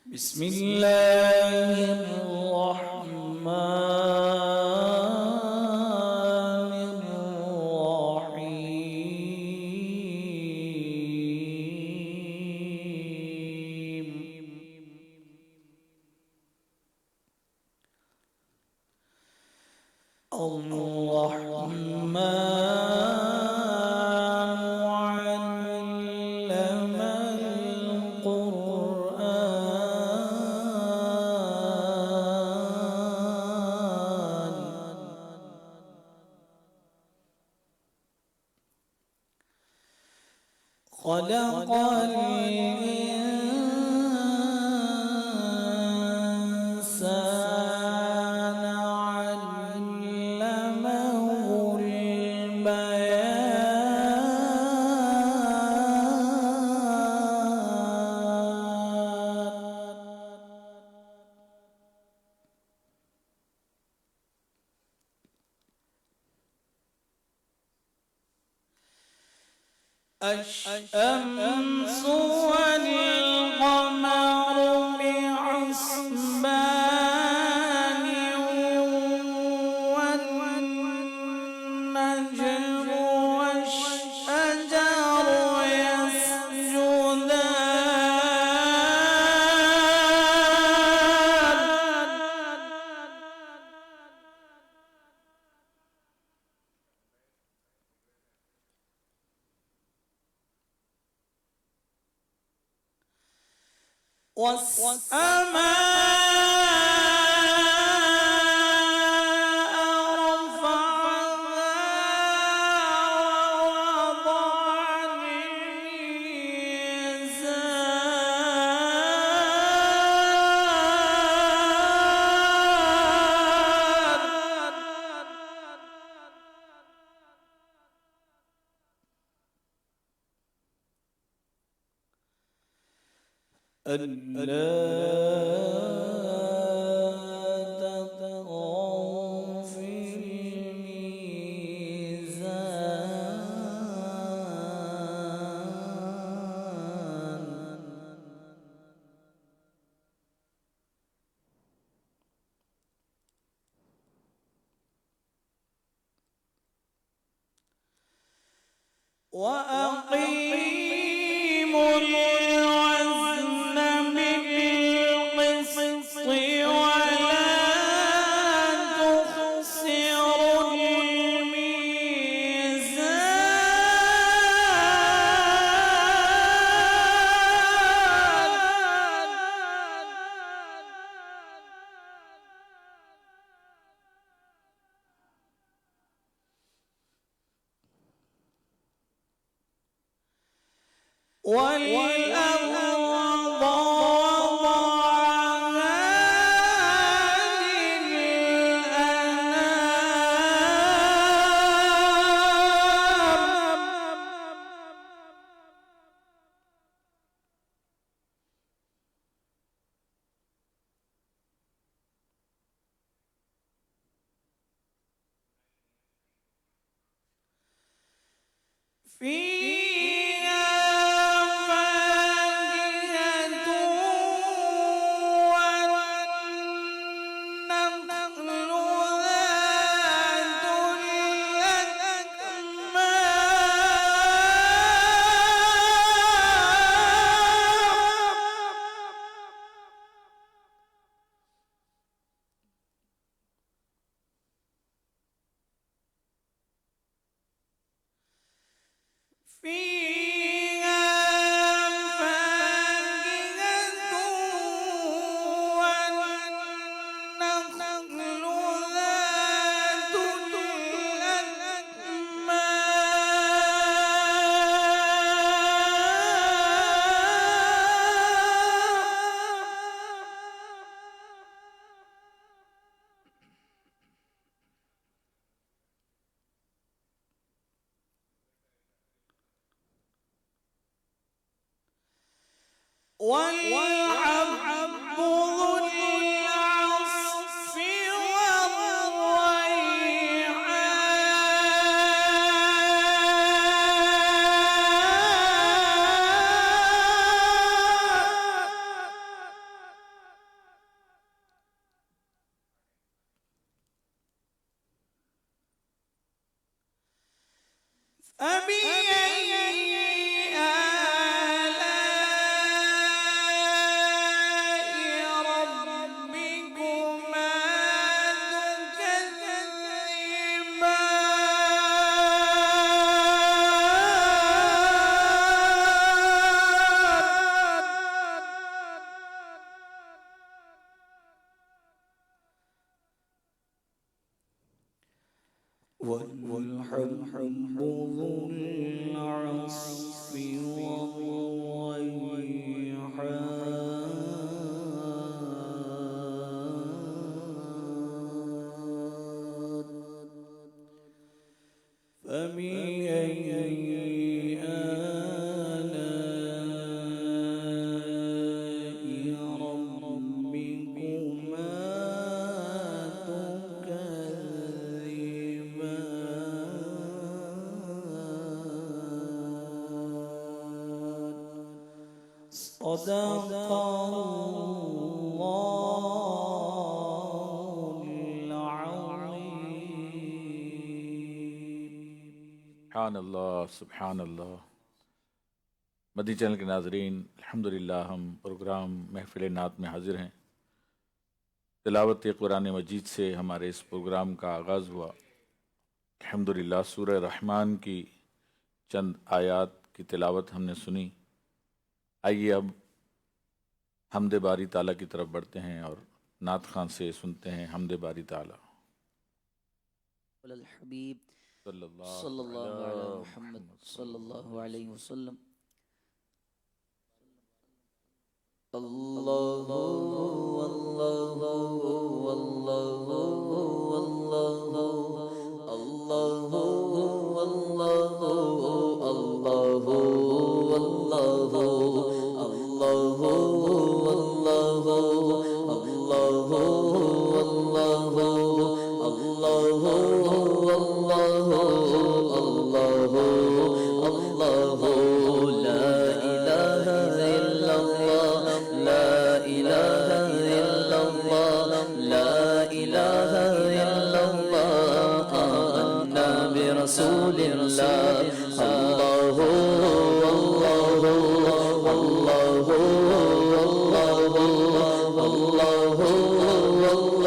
بسم الله الرحمن الرحيم. الرحمن خلق الإنسان علمه الشمس والقمر بحسبان والنجم والشجر يسجدان والسماء رفعها ووضع الميزان ألا تطغوا في الميزان وأقيموا الوزن بالقسط ولا تخسروا والأرض وضعها فيها فاكهة والنخل ذات فيها فاكهة والنخل ذات والحب ذو العصف والريحان الحب ذو العصف والريحان فبأي آلاء ربكما تكذبان صدق الله العظيم. سبحان اللہ سبحان اللہ. مدی چینل کے ناظرین، الحمدللہ ہم پروگرام محفل نعت میں حاضر ہیں. تلاوت قرآن مجید سے ہمارے اس پروگرام کا آغاز ہوا. الحمدللہ سورہ رحمان کی چند آیات کی تلاوت ہم نے سنی. آئیے اب حمد باری تعالیٰ کی طرف بڑھتے ہیں اور نعت خان سے سنتے ہیں حمد باری تعالیٰ. الحبیب صلی اللہ علی محمد صلی اللہ علیہ وسلم. اللہ اللہ اللہ اللہ رسول اللہ اللہ اللہ اللہ اللہ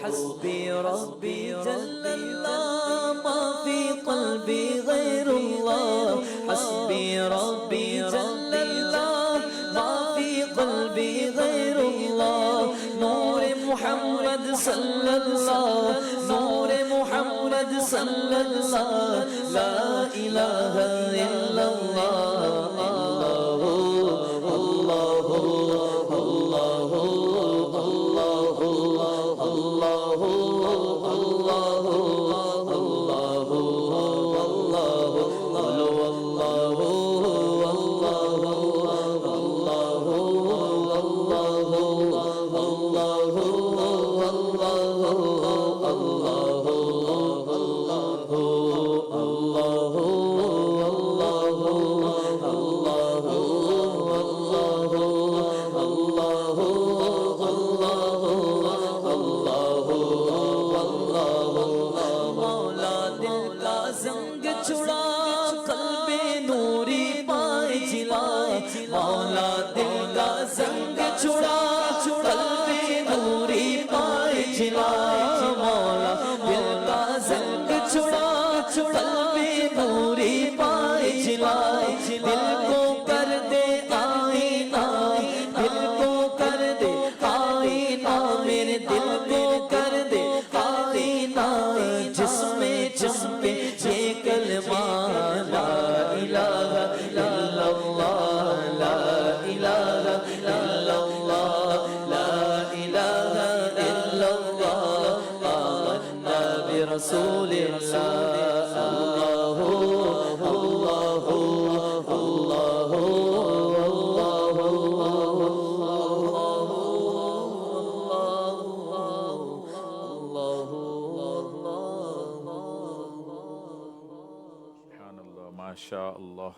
حسبي ربي جل الله ما في قلبي غير الله حسبي ربي جل الله ما في قلبي غير الله نور محمد صلى الله نور محمد صلى الله لا إله إلا الله الله الله مولا دل کا زنگ چھڑا قلب نوری پائے جلا مولا دل کا زنگ چھڑا قلب نوری پائے جلا دل کو کر دے آئینہ دل کو کر دے آئینہ میرے دل کو کر دے آئینہ جس میں چمکے یہ کلمہ لا الہ الا اللہ لا الہ الا اللہ لا الہ الا اللہ آمنا برسول اللہ اللہ اللہ اللہ سبحان اللہ ماشاء اللہ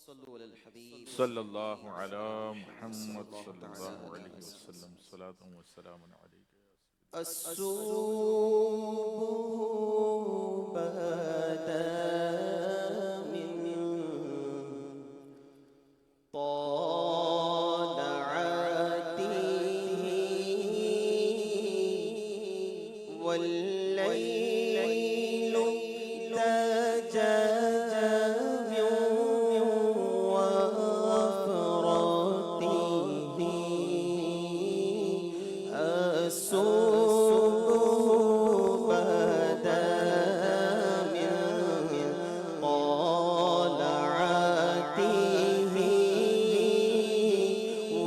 صلو علی الحبیب صلی اللہ علی محمد صلی اللہ علیہ وسلم صلاۃ و سلام علیک الصبح بدا من طالعته والليل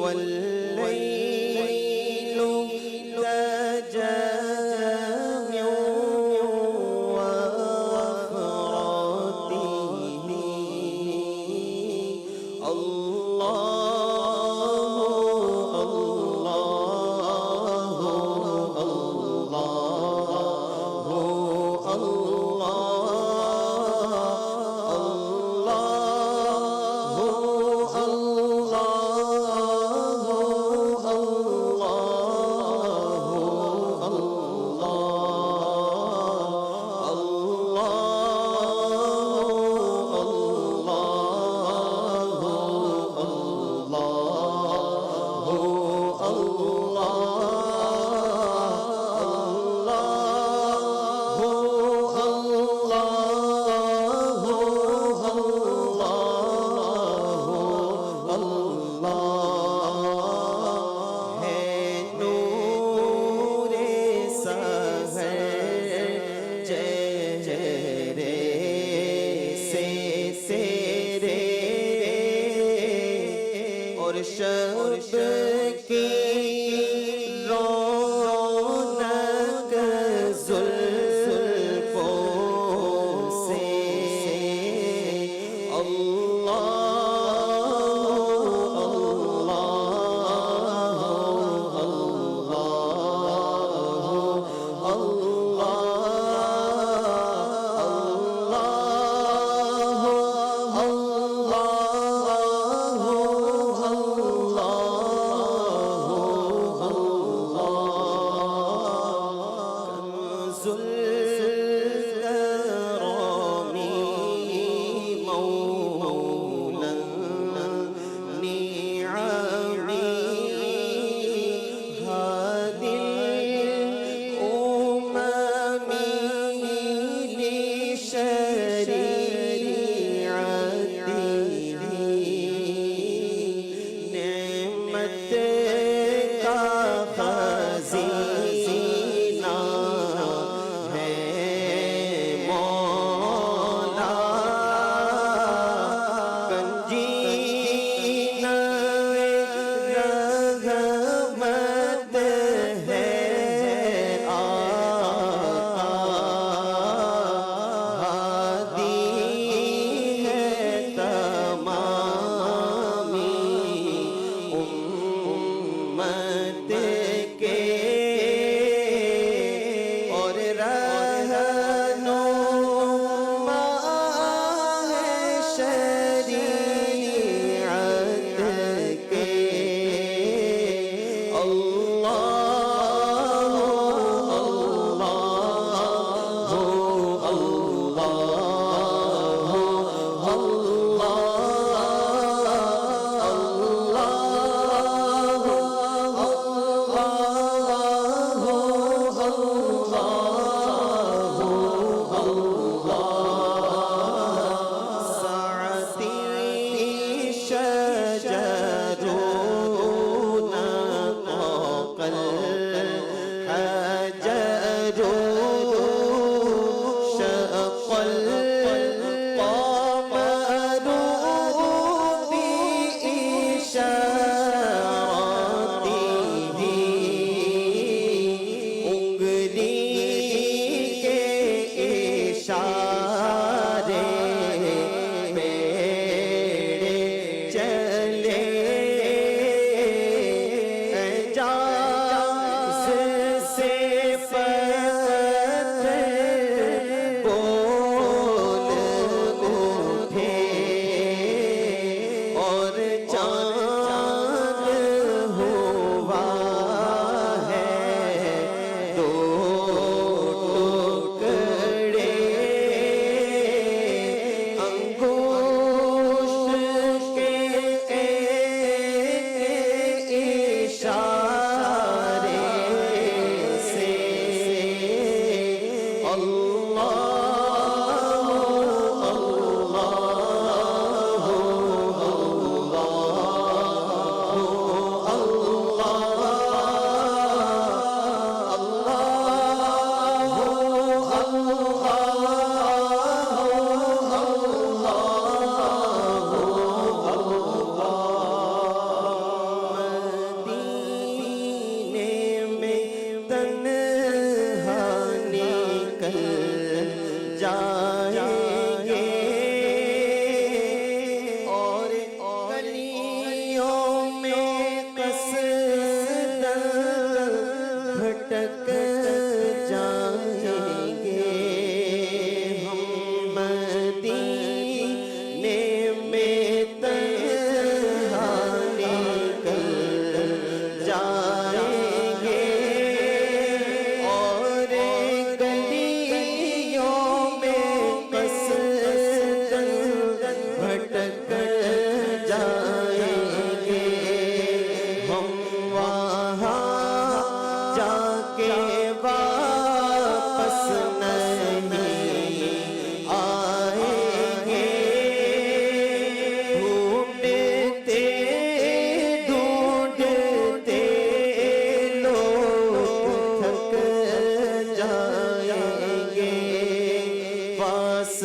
والليل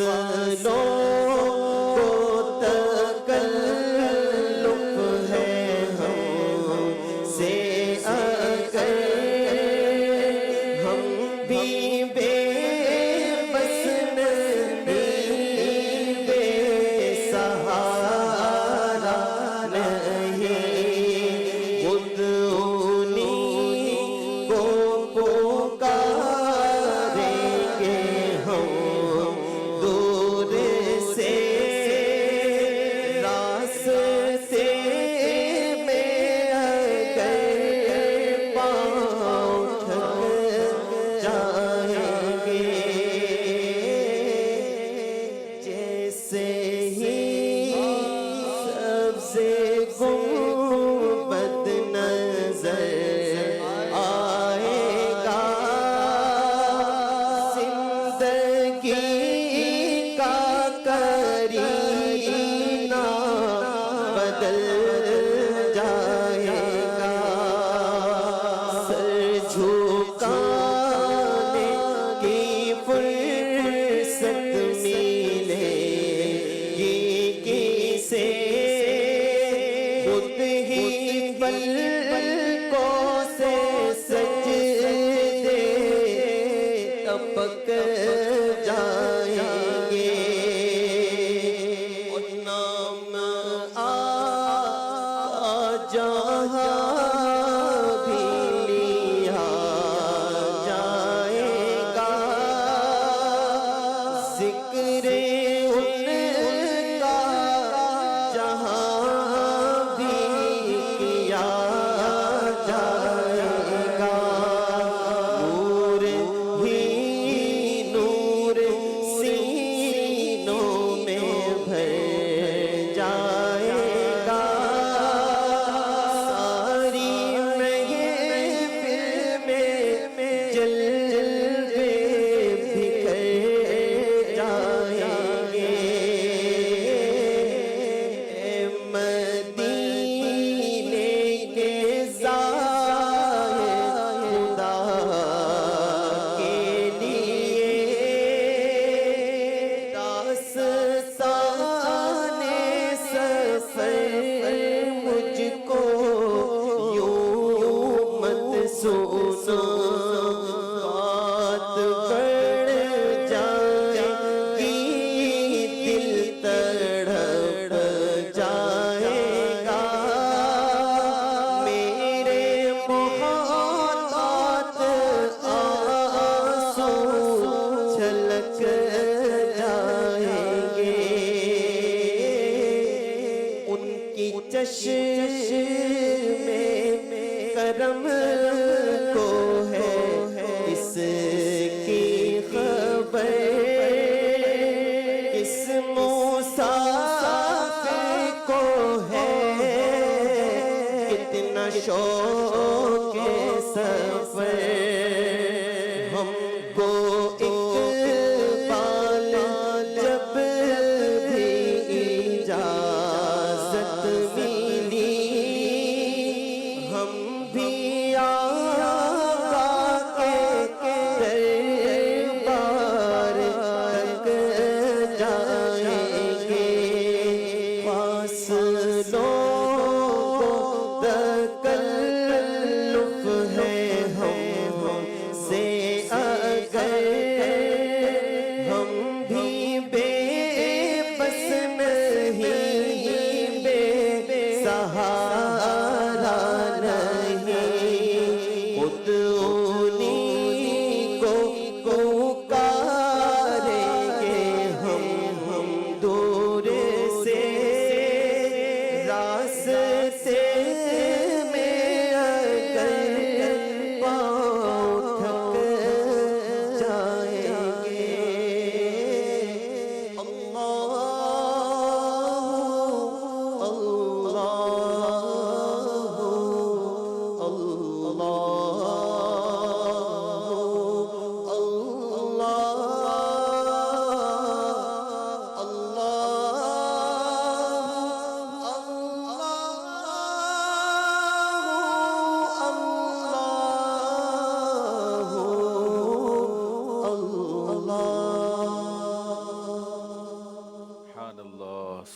اللہ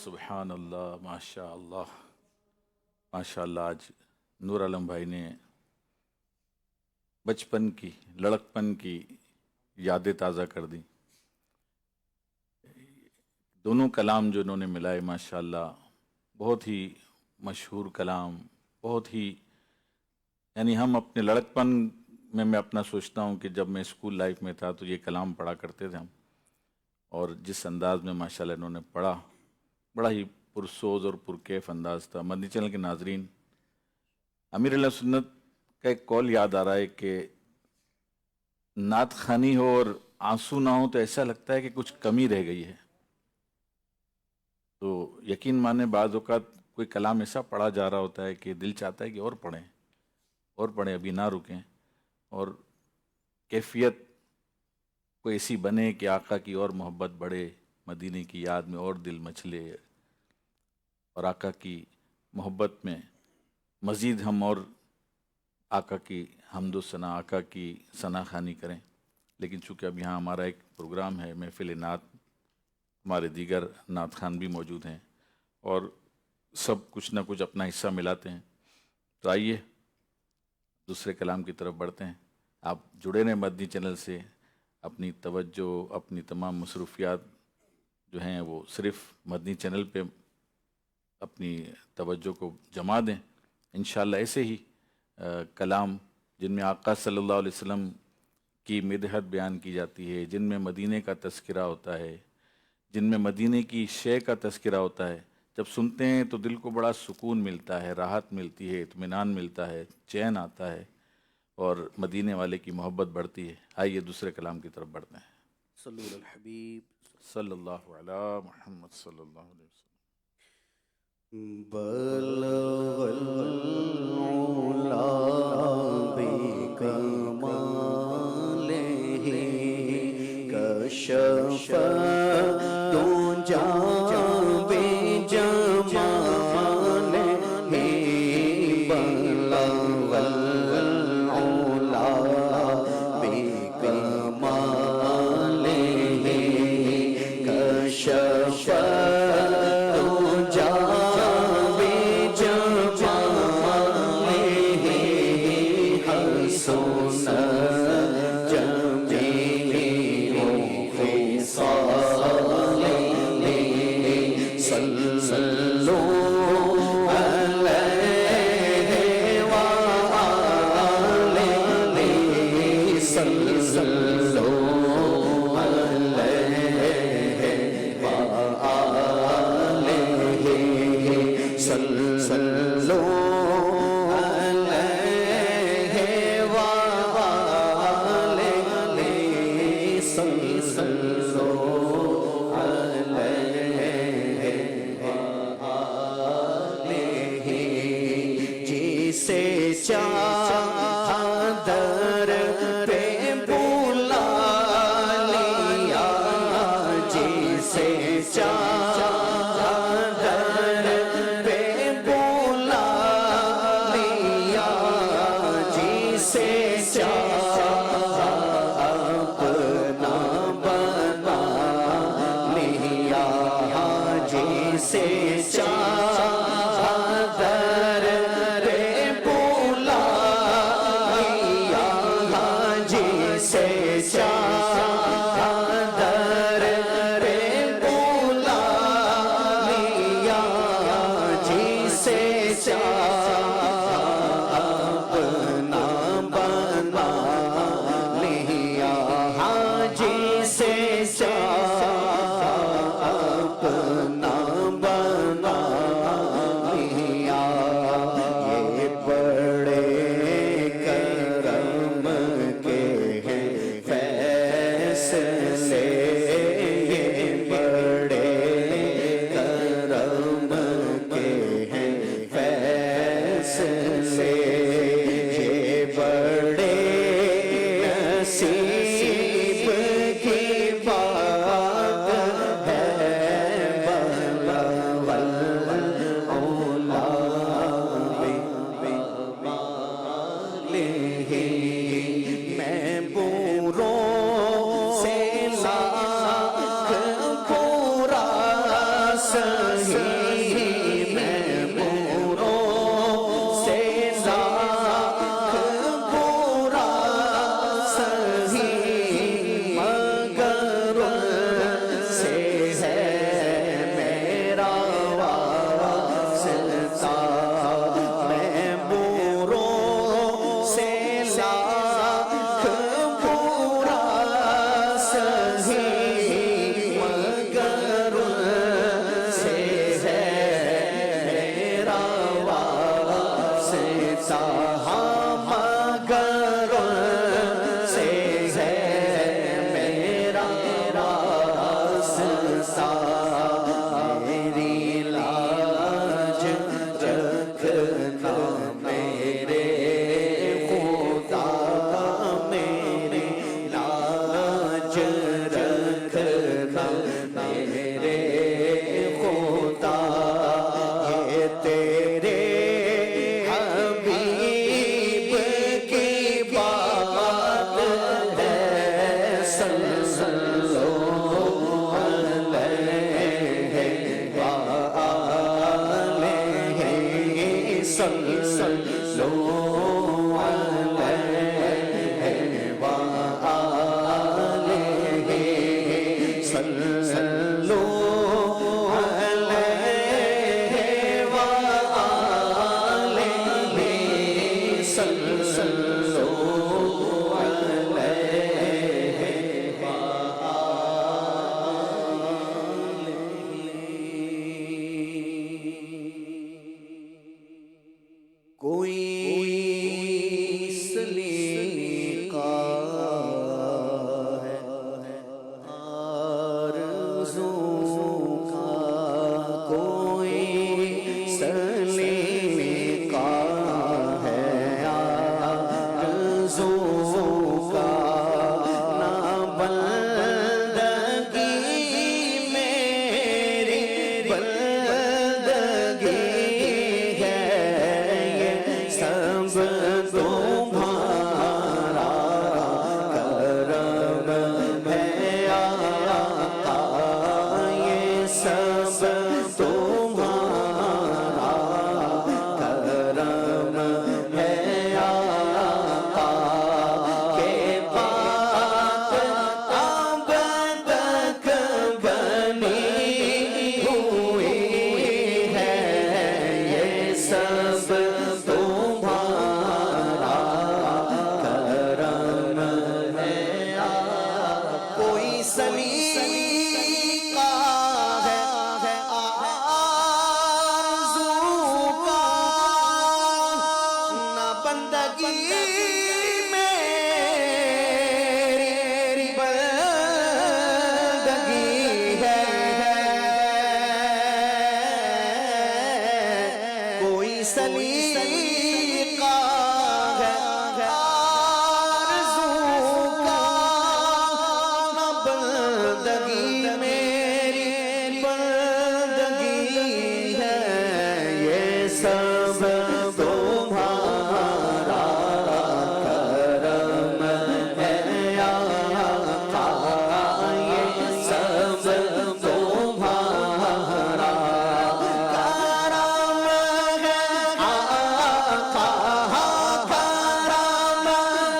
سبحان اللہ، ماشاء اللہ، ماشاء اللہ۔ آج نور عالم بھائی نے بچپن کی، لڑکپن کی یادیں تازہ کر دیں۔ دونوں کلام جو انہوں نے ملائے ماشاء اللہ، بہت ہی مشہور کلام، بہت ہی، یعنی ہم اپنے لڑکپن میں اپنا سوچتا ہوں کہ جب میں اسکول لائف میں تھا تو یہ کلام پڑھا کرتے تھے ہم، اور جس انداز میں ماشاء اللہ انہوں نے پڑھا، بڑا ہی پرسوز اور پرکیف انداز تھا۔ مدنی چینل کے ناظرین، امیر علیہ سنت کا ایک قول یاد آ رہا ہے کہ نعت خوانی ہو اور آنسو نہ ہو تو ایسا لگتا ہے کہ کچھ کمی رہ گئی ہے۔ تو یقین مانے بعض اوقات کوئی کلام ایسا پڑھا جا رہا ہوتا ہے کہ دل چاہتا ہے کہ اور پڑھیں، ابھی نہ رکیں، اور کیفیت کوئی ایسی بنے کہ آقا کی اور محبت بڑھے، مدینے کی یاد میں اور دل مچلے، اور آقا کی محبت میں مزید ہم اور آقا کی حمد و ثنا، آقا کی ثنا خوانی کریں۔ لیکن چونکہ اب یہاں ہمارا ایک پروگرام ہے، محفل نعت، ہمارے دیگر نعت خوان بھی موجود ہیں اور سب کچھ نہ کچھ اپنا حصہ ملاتے ہیں، تو آئیے دوسرے کلام کی طرف بڑھتے ہیں۔ آپ جڑے رہیں مدنی چینل سے، اپنی توجہ، اپنی تمام مصروفیات جو ہیں وہ صرف مدنی چینل پہ اپنی توجہ کو جما دیں۔ انشاءاللہ ایسے ہی کلام جن میں آقا صلی اللہ علیہ وسلم کی مدحت بیان کی جاتی ہے، جن میں مدینے کا تذکرہ ہوتا ہے، جن میں مدینے کی شے کا تذکرہ ہوتا ہے، جب سنتے ہیں تو دل کو بڑا سکون ملتا ہے، راحت ملتی ہے، اطمینان ملتا ہے، چین آتا ہے، اور مدینے والے کی محبت بڑھتی ہے۔ آئیے دوسرے کلام کی طرف بڑھتے ہیں۔ صلو علی الحبیب صلی اللہ علی محمد صلی اللہ علیہ وسلم۔ بلغ العلا بکمالہ کشف دجا بجمالہ، بلغ العلا بکمالہ کشف چادر پہ بلا لیا، جسے چادر پہ بلا لیا، جسے اپنا بنا لیا، جسے چادر اپنا بنا صلو علیہ وآلہ صلو علیہ وآلہ صلو کوئی سلیقہ ہے آرزو کا، کوئی سلیقہ ہے آرزو کا، نہ بندگی میری بندگی سب تمہارا کرم ہے آقا، یہ سب تمہارا کرم ہے آقا، کہ بات اب تک بنی ہوئی ہے، یہ سب سلیقہ ہے آرزو کا، نہ بندگی میری بندگی ہے، کوئی سلیقہ ہے آرزو کا، بندگی میری بندگی ہے، یہ سب تمہارا کرم ہے آقا، یہ سب تمہارا کرم ہے آقا، کرم ہے آقا،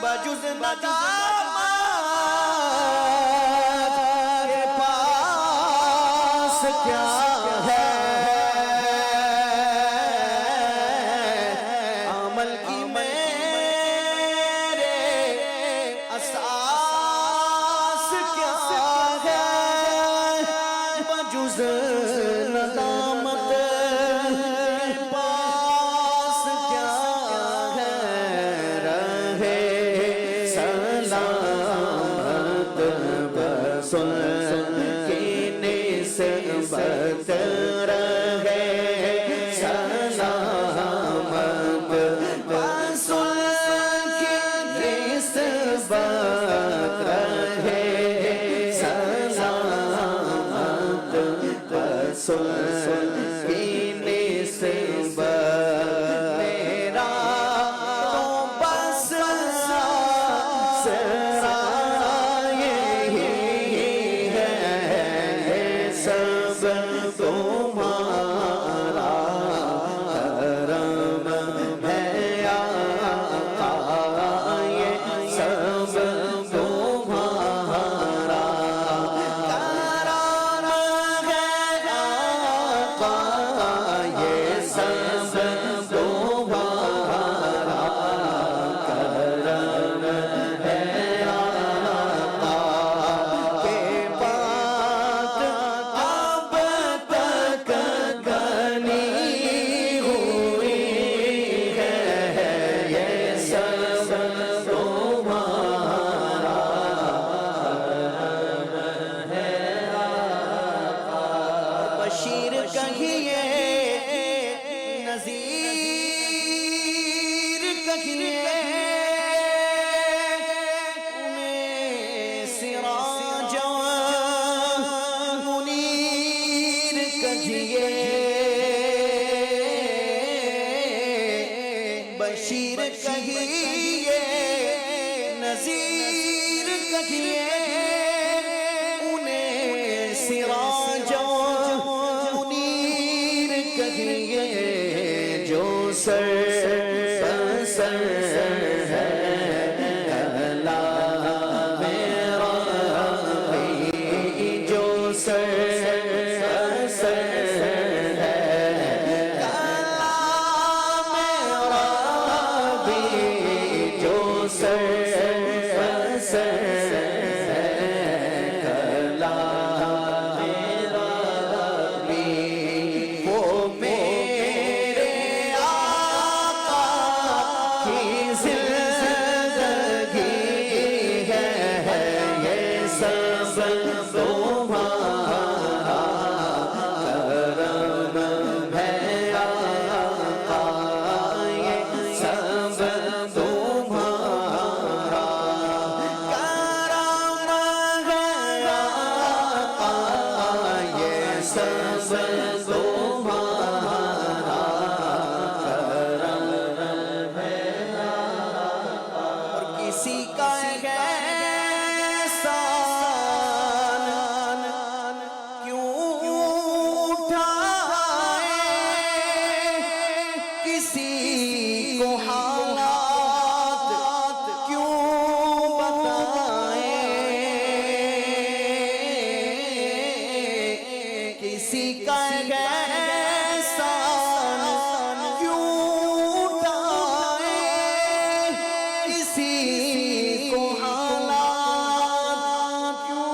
بجز ندامت کے پاس کیا ہے، عمل کی میرے اساس کیا ہے، بجز ندامت کے پاس کیا ہے، رہے سلامت بسن کی نسبت، رہے سلامت بسن کی نسبت، رہے سلامت بسن کی نسبت، میرا تو بس سب تمہارا کرم ہے آقا، یہ سب تمہارا کرم ہے آقا، یہ سب تمہارا کرم ہے آقا، کہ بات اب تک بنی ہوئی کہیے انہیں سراج منیر کہیے بشیر کہیے نذیر کہیے انہیں سراج منیر کہیے جو سر ہے کلام ربی جو سر ہے کلام ربی جو سر ہے کلام ربی وہ میرے آقا کی زندگی ہے یہ سب تمہارا کرم ہے آقا یہ سب تمہارا کرم ہے آقا یہ سب تمہارا کرم ہے اور کسی کا احسان کیوں اٹھائے کسی کو حالات کیوں بتائے کسی کا احسان کیوں اٹھائے کسی کو حالات کیوں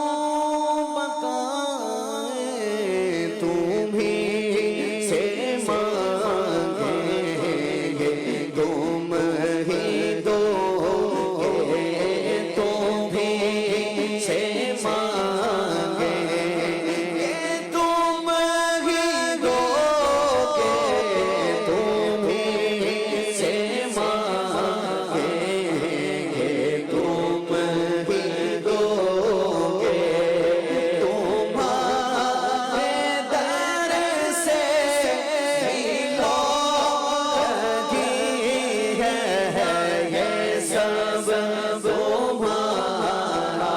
بتائے تمہیں سے مانگیں گے تم ہی دو گے تمہیں سے مانگیں گے تم ہی دو گے تمہیں سے مانگیں گے تم ہی دو گے تمہارے در سے ہی لوٹی ہے یہ سب تمہارا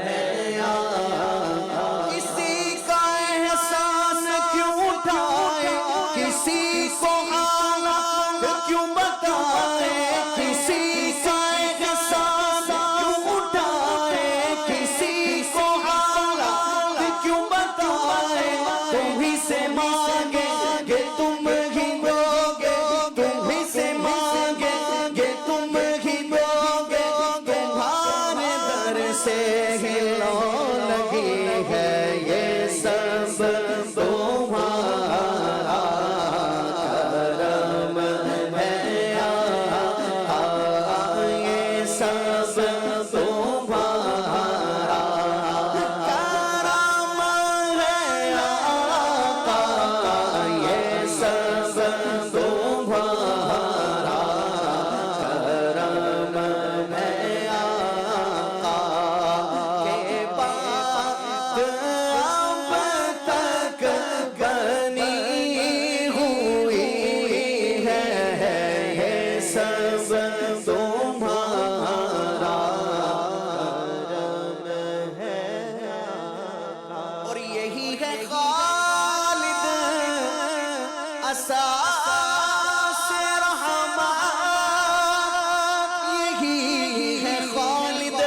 ہے آقا کسی کا احسان کیوں اٹھائے کسی کو حالات کیوں بتائے کسی کا احسان کیوں اٹھائے کسی کو حالات کیوں بتائے تم ہی سے مانگیں گے تم ہی دو گے تم ہی سے مانگیں گے تم ہی دو گے تمہارے در سے ہی لو لگی ہے یہ سب تمہارا کرم ہے آقا یہ سب تمہارا کرم ہے آقا یہ سب تمہارا کرم ہے آقا کے بات اب تک گنی ہوئی ہے یہ سب تمہارا کرم ہے اور یہی ہے خالد اساس رحمت یہی ہے خالد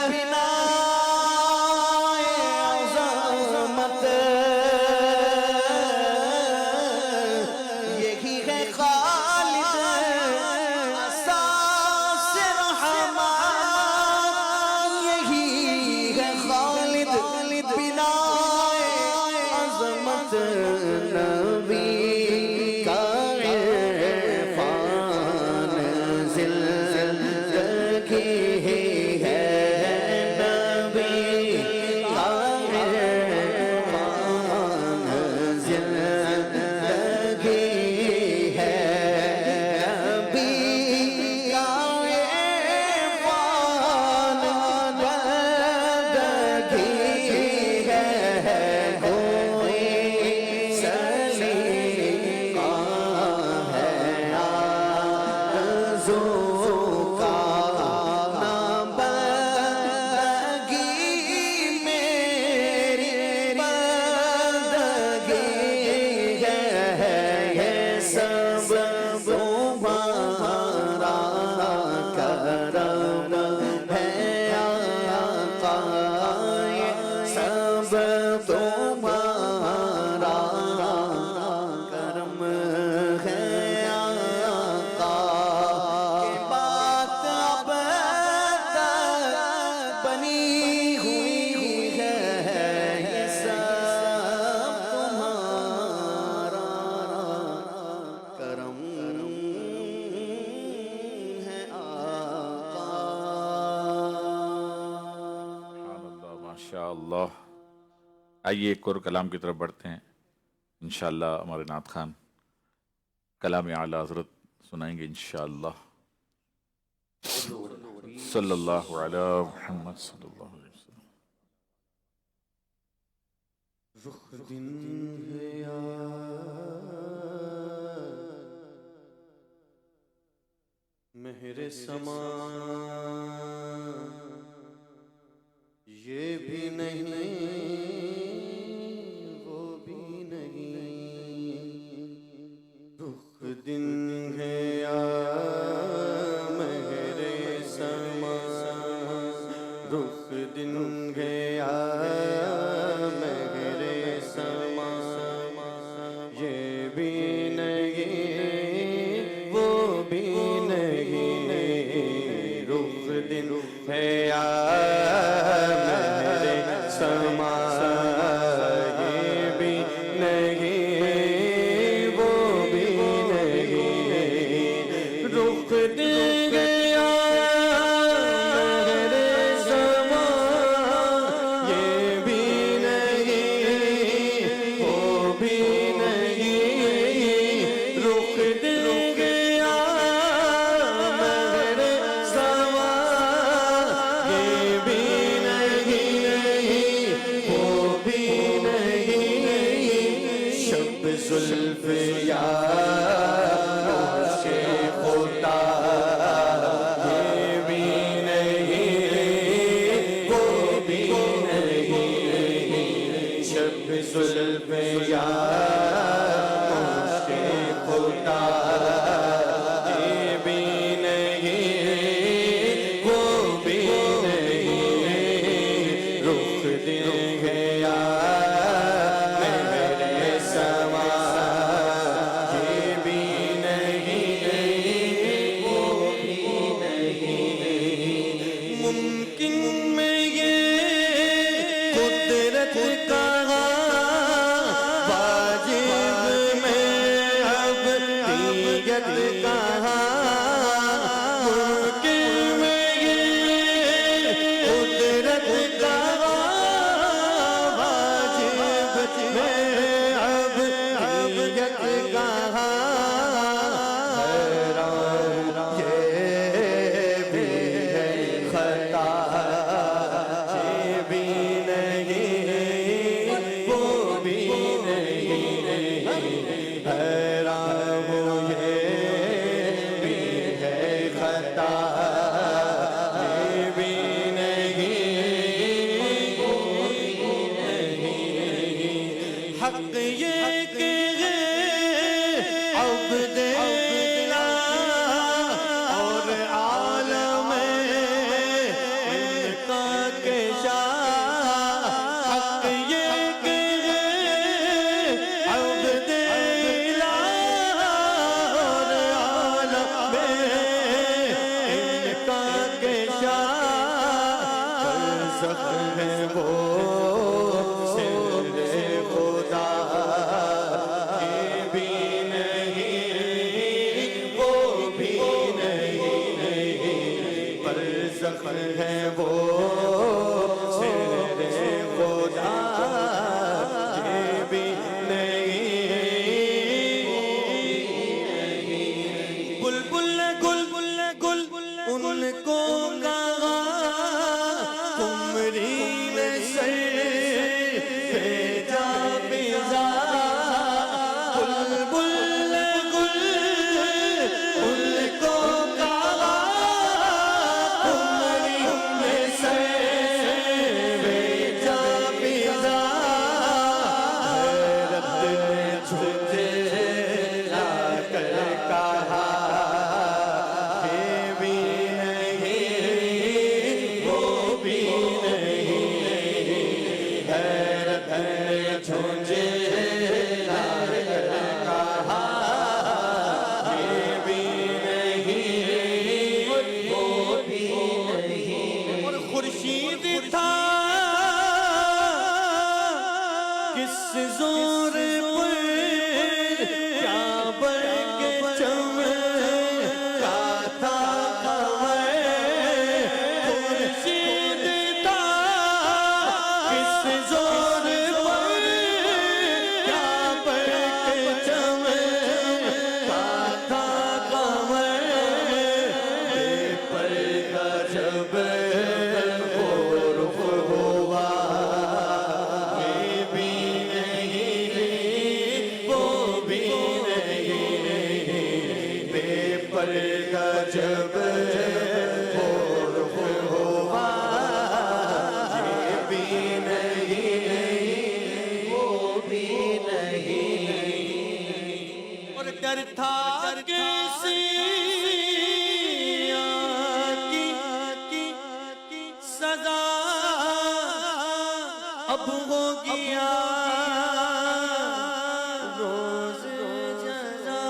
بنائے عظمت یہی ہے خالد اساس رحمت یہی ہے خالد بنائے عظمت نبی سب تمہارا کرم ہے آقا کہ بات اب تک بنی ہوئی ہے یہ سب تمہارا کرم ہے آقا۔ ماشاء اللہ۔ آئیے ایک اور کلام کی طرف بڑھتے ہیں۔ انشاءاللہ ہمارے نعت خان کلام اعلیٰ حضرت سنائیں گے انشاءاللہ۔ صلی اللہ علیہ محمد صلی اللہ علیہ وسلم۔ رخ دن ہے یار مہر سما یہ بھی نہیں وہ بھی نہیں، رخ دن ہے یا مہر سما، رخ دن ہے یا مہر سما، یہ بھی نہیں وہ بھی نہیں، رخ دن ہے یا سما، یہ بھی نہیں وہ بھی نہیں، رخ دے گیا مہر سما، یہ بھی نہیں وہ بھی نہیں، رخ دے گیا مہر سما، یہ بھی زلف یا نوش خدا، یہ بھی نہیں وہ بھی نہیں، شب زلف یا نوش خدا، یہ بھی نہیں وہ بھی نہیں، رخ دے گیا مجھے لا کر کہا یہ بھی نہیں وہ بھی نہیں، اور خورشید تھا کس زور پر کیا برگ چمکا تھا قمر، خورشید تھا کس زور پر کیا برگ چمکا تھا قمر، بے پردہ جب وہ رخ ہوا یہ بھی نہیں وہ بھی نہیں، بے پردہ جب وہ رخ ہوا یہ بھی نہیں وہ بھی نہیں، اور ڈر تھا کسی کی سزا اب ہو گیا روز جزا،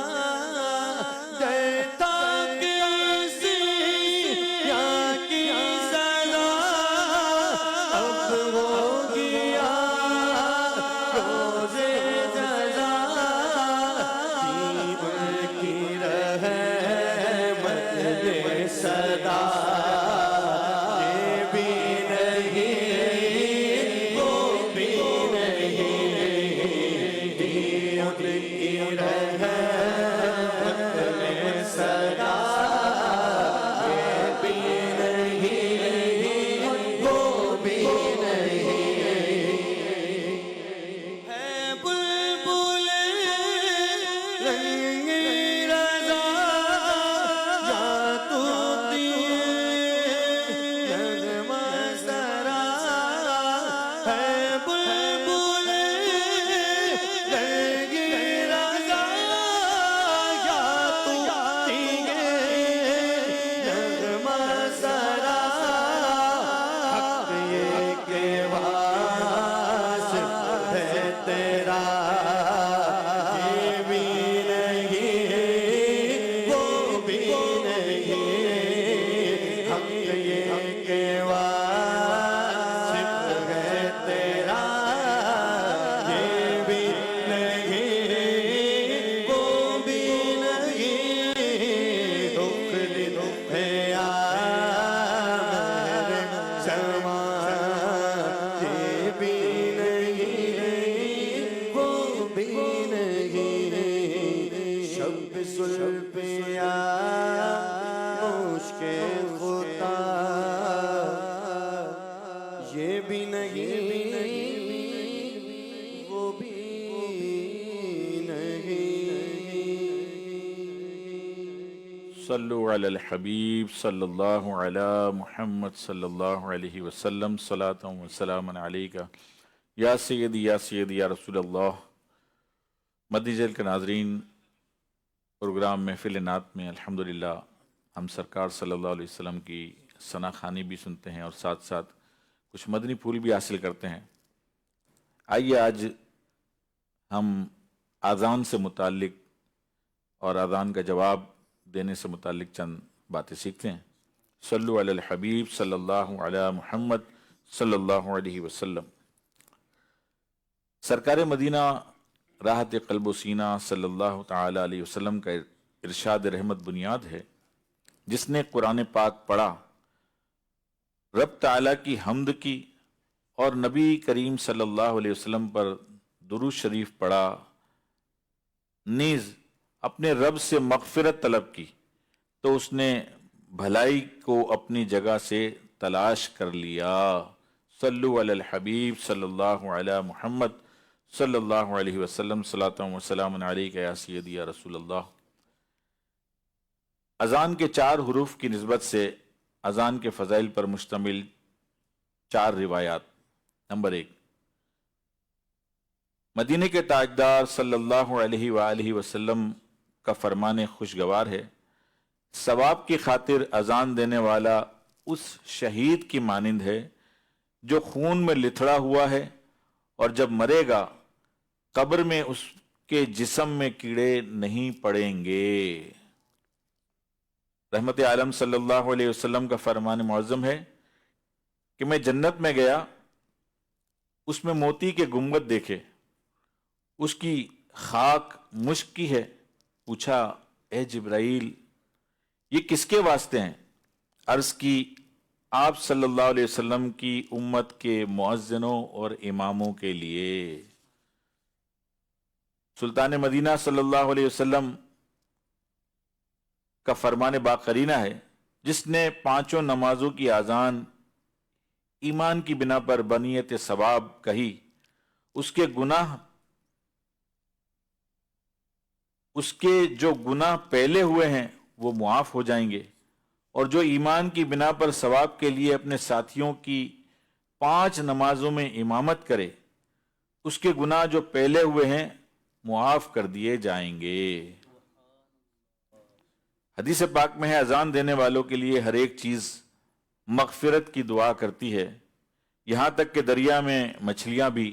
ڈر تھا کسی کی سزا اب ہو گیا روز جزا، ان کی رحمت نے صدا یہ بھی نہیں وہ بھی نہیں، ان کی رحمت نے صدا یہ بھی نہیں وہ بھی نہیں، ہے بلبل رنگ رضا یا طوطی نغمہ سرا، ہے بلبل رنگ رضا یا طوطی نغمہ سرا، حق یہ کہ واسف ہے تیرا یہ بھی نہیں وہ بھی نہیں، حق یہ کہ واسف ہے تیرا یہ بھی نہیں وہ بھی نہیں، دکھ دکھ ہے میرے زمان یہ بھی نہیں وہ بھی نہیں، شب زلف یا مشک خطا یہ بھی نہیں وہ بھی نہیں، صلو علی الحبیب صلی اللہ علی محمد صلی اللہ علیہ وسلم، صلاۃ و سلام علیکہ یا سیدی یا رسول اللہ۔ مدنی چینل کے ناظرین، پروگرام محفل نعت میں الحمدللہ ہم سرکار صلی اللہ علیہ وسلم کی ثنا خوانی بھی سنتے ہیں اور ساتھ ساتھ کچھ مدنی پھول بھی حاصل کرتے ہیں۔ آئیے آج ہم اذان سے متعلق اور اذان کا جواب دینے سے متعلق چند باتیں سیکھتے ہیں۔ صلو علی الحبیب صلی اللہ علی محمد صلی اللہ علیہ وسلم۔ سرکار مدینہ راحت قلب و سینہ صلی اللہ تعالی علیہ وسلم کا ارشاد رحمت بنیاد ہے، جس نے قرآن پاک پڑھا، رب تعالیٰ کی حمد کی اور نبی کریم صلی اللہ علیہ وسلم پر درود شریف پڑھا، نیز اپنے رب سے مغفرت طلب کی، تو اس نے بھلائی کو اپنی جگہ سے تلاش کر لیا۔ صلو علی الحبیب صلی اللہ علی محمد صلی اللہ علیہ وسلم، صلاۃ و سلام علیکہ یا سیدی یا رسول اللہ۔ اذان کے 4 حروف کی نسبت سے اذان کے فضائل پر مشتمل 4 روایات۔ نمبر 1، مدینہ کے تاجدار صلی اللہ علیہ وآلہ وسلم کا فرمان خوشگوار ہے، ثواب کی خاطر اذان دینے والا اس شہید کی مانند ہے جو خون میں لتھڑا ہوا ہے، اور جب مرے گا قبر میں اس کے جسم میں کیڑے نہیں پڑیں گے۔ رحمت عالم صلی اللہ علیہ وسلم کا فرمان معظم ہے کہ میں جنت میں گیا، اس میں موتی کے گنبد دیکھے، اس کی خاک مشک کی ہے۔ پوچھا اے جبرائیل یہ کس کے واسطے ہیں؟ عرض کی آپ صلی اللہ علیہ وسلم کی امت کے مؤذنوں اور اماموں کے لیے۔ سلطان مدینہ صلی اللہ علیہ وسلم کا فرمان باقرینہ ہے، جس نے 5 نمازوں کی اذان ایمان کی بنا پر بنیت ثواب کہی، اس کے جو گناہ پہلے ہوئے ہیں وہ معاف ہو جائیں گے، اور جو ایمان کی بنا پر ثواب کے لیے اپنے ساتھیوں کی 5 نمازوں میں امامت کرے، اس کے گناہ جو پہلے ہوئے ہیں معاف کر دیے جائیں گے۔ حدیث پاک میں ہے اذان دینے والوں کے لیے ہر ایک چیز مغفرت کی دعا کرتی ہے، یہاں تک کہ دریا میں مچھلیاں بھی۔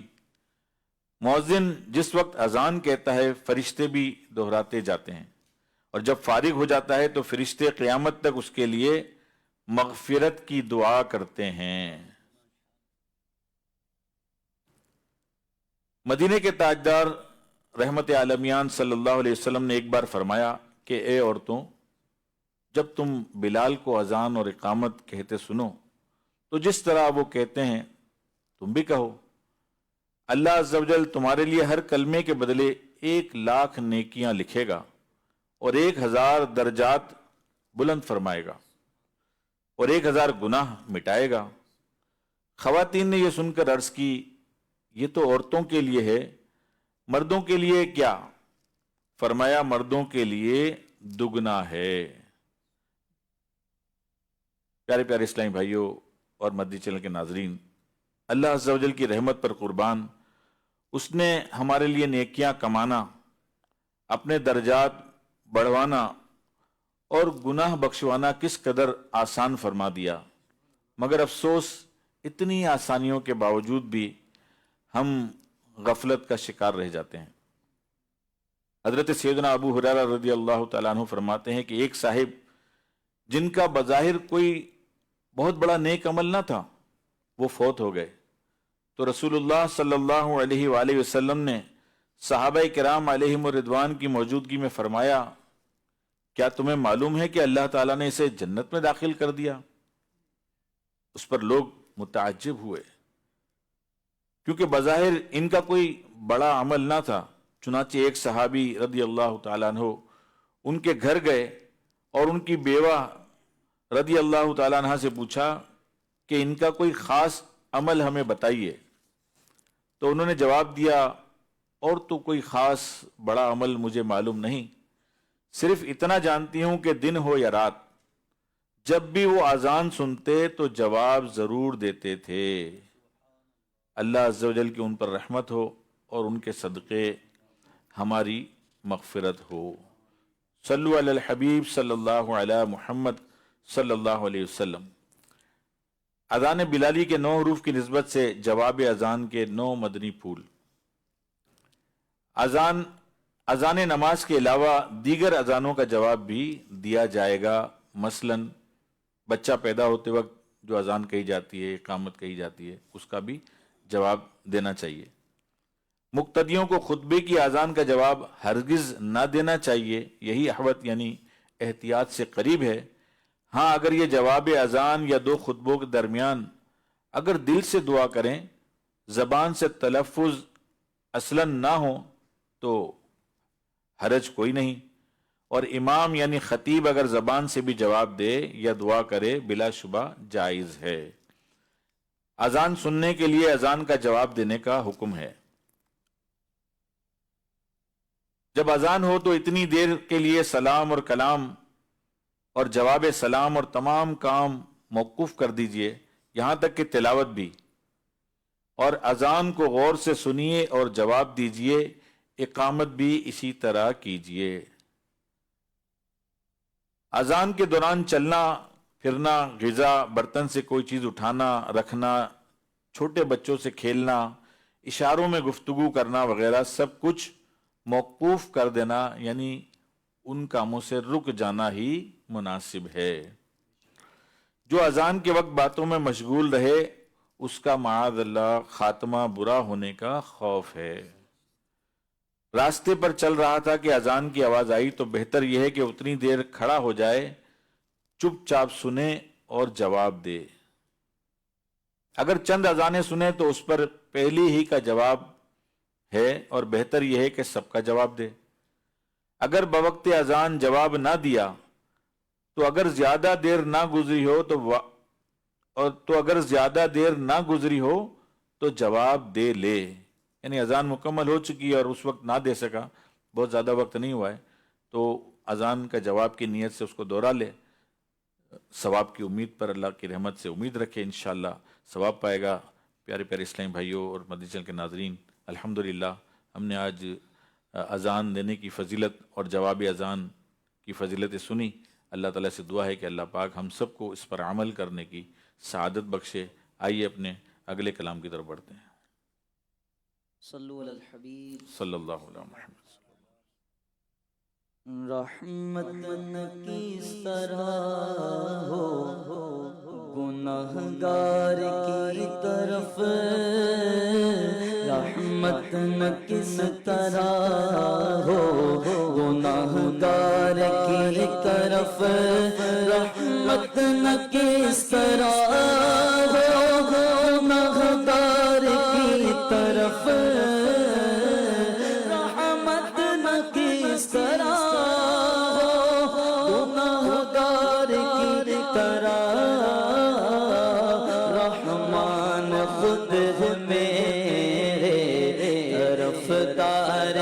مؤذن جس وقت اذان کہتا ہے فرشتے بھی دہراتے جاتے ہیں، اور جب فارغ ہو جاتا ہے تو فرشتے قیامت تک اس کے لیے مغفرت کی دعا کرتے ہیں۔ مدینے کے تاجدار رحمت عالمیان صلی اللہ علیہ وسلم نے ایک بار فرمایا کہ اے عورتوں، جب تم بلال کو اذان اور اقامت کہتے سنو تو جس طرح وہ کہتے ہیں تم بھی کہو۔ اللہ عز و جل تمہارے لیے ہر کلمے کے بدلے 1,00,000 نیکیاں لکھے گا اور 1,000 درجات بلند فرمائے گا اور 1,000 گناہ مٹائے گا۔ خواتین نے یہ سن کر عرض کی یہ تو عورتوں کے لیے ہے، مردوں کے لیے کیا؟ فرمایا مردوں کے لیے دگنا ہے۔ پیارے پیارے اسلامی بھائیوں اور مدنی چینل کے ناظرین، اللہ عز و جل کی رحمت پر قربان، اس نے ہمارے لیے نیکیاں کمانا، اپنے درجات بڑھوانا اور گناہ بخشوانا کس قدر آسان فرما دیا، مگر افسوس اتنی آسانیوں کے باوجود بھی ہم غفلت کا شکار رہ جاتے ہیں۔ حضرت سیدنا ابو ہریرہ رضی اللہ تعالیٰ عنہ فرماتے ہیں کہ ایک صاحب جن کا بظاہر کوئی بہت بڑا نیک عمل نہ تھا وہ فوت ہو گئے، تو رسول اللہ صلی اللہ علیہ وآلہ وسلم نے صحابہ کرام علیہم الرضوان کی موجودگی میں فرمایا کیا تمہیں معلوم ہے کہ اللہ تعالیٰ نے اسے جنت میں داخل کر دیا؟ اس پر لوگ متعجب ہوئے کیونکہ بظاہر ان کا کوئی بڑا عمل نہ تھا۔ چنانچہ ایک صحابی رضی اللہ تعالیٰ عنہ ان کے گھر گئے اور ان کی بیوہ رضی اللہ تعالیٰ عنہ سے پوچھا کہ ان کا کوئی خاص عمل ہمیں بتائیے، تو انہوں نے جواب دیا اور تو کوئی خاص بڑا عمل مجھے معلوم نہیں، صرف اتنا جانتی ہوں کہ دن ہو یا رات جب بھی وہ اذان سنتے تو جواب ضرور دیتے تھے۔ اللہ عز و جل کی ان پر رحمت ہو اور ان کے صدقے ہماری مغفرت ہو۔ صلو علی الحبیب صلی اللہ علی محمد صلی اللہ علیہ وسلم۔ اذان بلالی کے 9 حروف کی نسبت سے جواب اذان کے 9 مدنی پھول۔ اذان نماز کے علاوہ دیگر اذانوں کا جواب بھی دیا جائے گا، مثلا بچہ پیدا ہوتے وقت جو اذان کہی جاتی ہے، اقامت کہی جاتی ہے، اس کا بھی جواب دینا چاہیے۔ مقتدیوں کو خطبے کی اذان کا جواب ہرگز نہ دینا چاہیے، یہی احوط یعنی احتیاط سے قریب ہے۔ ہاں اگر یہ جواب اذان یا 2 خطبوں کے درمیان اگر دل سے دعا کریں، زبان سے تلفظ اصلاً نہ ہو تو حرج کوئی نہیں، اور امام یعنی خطیب اگر زبان سے بھی جواب دے یا دعا کرے بلا شبہ جائز ہے۔ اذان سننے کے لیے اذان کا جواب دینے کا حکم ہے۔ جب اذان ہو تو اتنی دیر کے لیے سلام اور کلام اور جواب سلام اور تمام کام موقوف کر دیجئے، یہاں تک کہ تلاوت بھی، اور اذان کو غور سے سنیے اور جواب دیجئے، اقامت بھی اسی طرح کیجئے۔ اذان کے دوران چلنا پھرنا، غذا، برتن سے کوئی چیز اٹھانا رکھنا، چھوٹے بچوں سے کھیلنا، اشاروں میں گفتگو کرنا وغیرہ سب کچھ موقوف کر دینا، یعنی ان کاموں سے رک جانا ہی مناسب ہے۔ جو اذان کے وقت باتوں میں مشغول رہے اس کا معاذ اللہ خاتمہ برا ہونے کا خوف ہے۔ راستے پر چل رہا تھا کہ اذان کی آواز آئی تو بہتر یہ ہے کہ اتنی دیر کھڑا ہو جائے، چپ چاپ سنے اور جواب دے۔ اگر چند اذانیں سنے تو اس پر پہلی ہی کا جواب ہے اور بہتر یہ ہے کہ سب کا جواب دے۔ اگر بوقت اذان جواب نہ دیا تو اگر زیادہ دیر نہ گزری ہو تو جواب دے لے، یعنی اذان مکمل ہو چکی ہے اور اس وقت نہ دے سکا، بہت زیادہ وقت نہیں ہوا ہے، تو اذان کا جواب کی نیت سے اس کو دوہرا لے، ثواب کی امید پر، اللہ کی رحمت سے امید رکھے، انشاءاللہ ثواب پائے گا۔ پیارے پیارے اسلامی بھائیوں اور مدنی چینل کے ناظرین، الحمدللہ ہم نے آج اذان دینے کی فضیلت اور جواب اذان کی فضیلتیں سنی۔ اللہ تعالیٰ سے دعا ہے کہ اللہ پاک ہم سب کو اس پر عمل کرنے کی سعادت بخشے۔ آئیے اپنے اگلے کلام کی طرف بڑھتے ہیں۔ صلو علی الحبیب صلی اللہ علیہ محمد۔ رحمت کس طرح ہو گناہگار کی طرف، رحمت کس طرح ہو گناہگار کی طرف، رحمت کس طرح ہو گناہگار کی طرف، رحمت کس طرح خود میرے طرفدار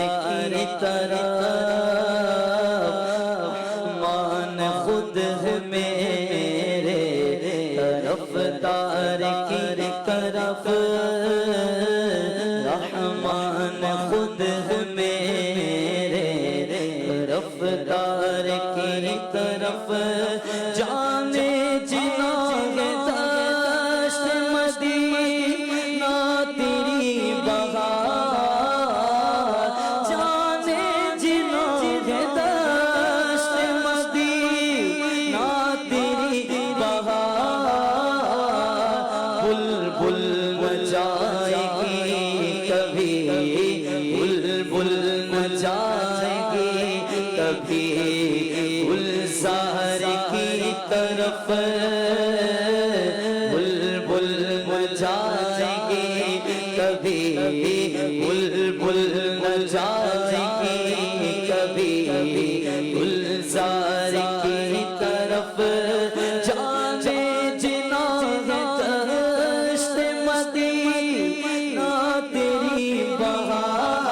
کی طرح، رحمان خود میرے طرفدار کی طرف، رحمان خود میرے طرفدار کی طرف، جانے جنا طرف، بلبل جائے گی کبھی، بلبل جائے گی کبھی گلزار کی طرف، جانے جنا دشت مدینہ تیری بہار،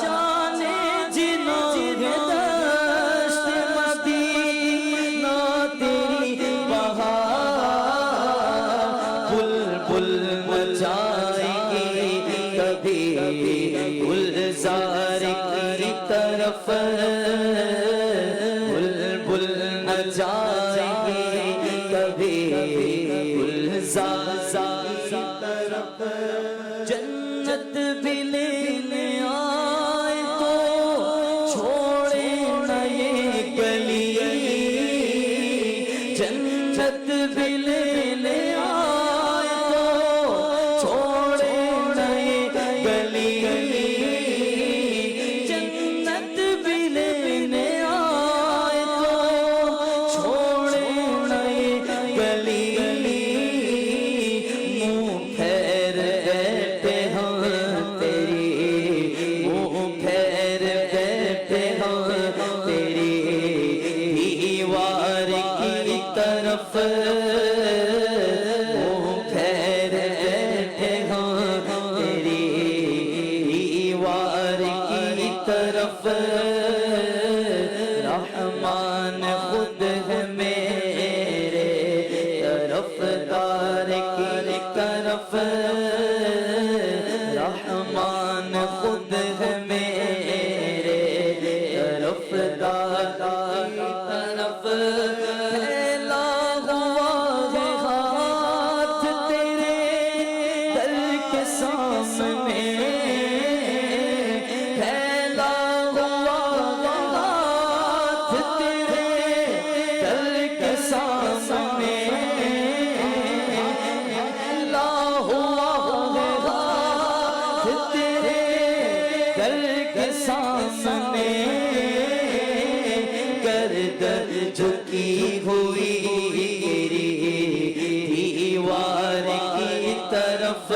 جانے جنا دشت مدینہ تیری بہار، بلبل مچائے گی کبھی گلزار کی طرف، بلبل مچائے گی کبھی گلزار کی طرف، جنت بھی لینے آئے تو چھوڑے نہ یہ گلی، جنت بھی لینے آئے تو چھوڑے نہ یہ گلی، جنت بھی لینے آئے تو چھوڑے نہ یہ گلی، منہ پھیر بیٹھے ہم تیری، منہ پھیر بیٹھے ہم تیری دیوار کی طرف، منہ پھیر بیٹھے ہم تیری دیوار کی طرف، رحمان خود ہے میرے طرفدار کی طرف، رحمان خود ہے میرے طرفدار کی طرف، پھیلا ہوا ہے ہاتھ تیرے در کے سامنے، گھر کے سامنے گردن جھکی ہوئی دیوار کی طرف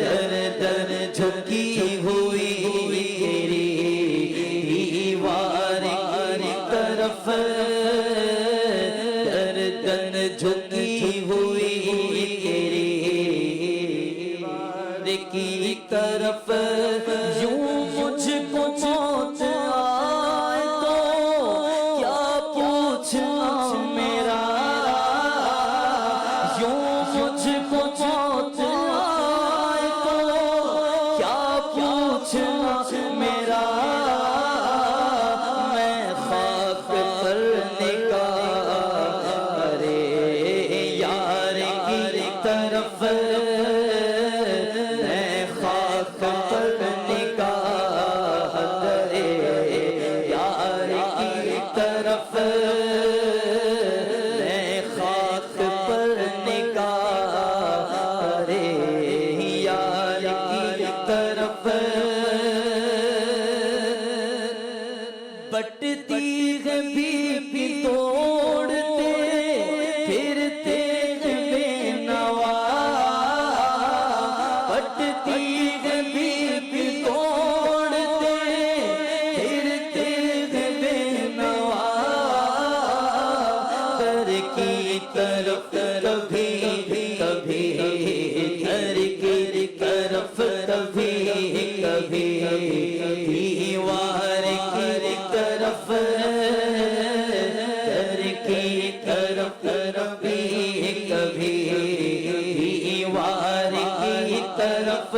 گردن جھکی ہوئی دیوار کی طرف گردن جھکی ہوئی دیوار کی طرف یوں مجھ کو موت آئے تو کیا پوچھنا میرا یوں مجھ کو موت آئے تو کیا پوچھنا میرا میں خاک پر نگاہ کرے یار کی طرف میں خاک پر نگاہ کرے یار کی طرف میں خاک پر نگاہ کرے یار کی طرف بٹتی ہے بھی توڑتے پھرتے بے نوا بٹتی ہے بھی توڑتے پھرتے بے نوا در کی طرف کبھی کبھی در کی طرف کبھی کبھی دیوار کی طرف در کی طرف کبھی کبھی دیوار کی طرف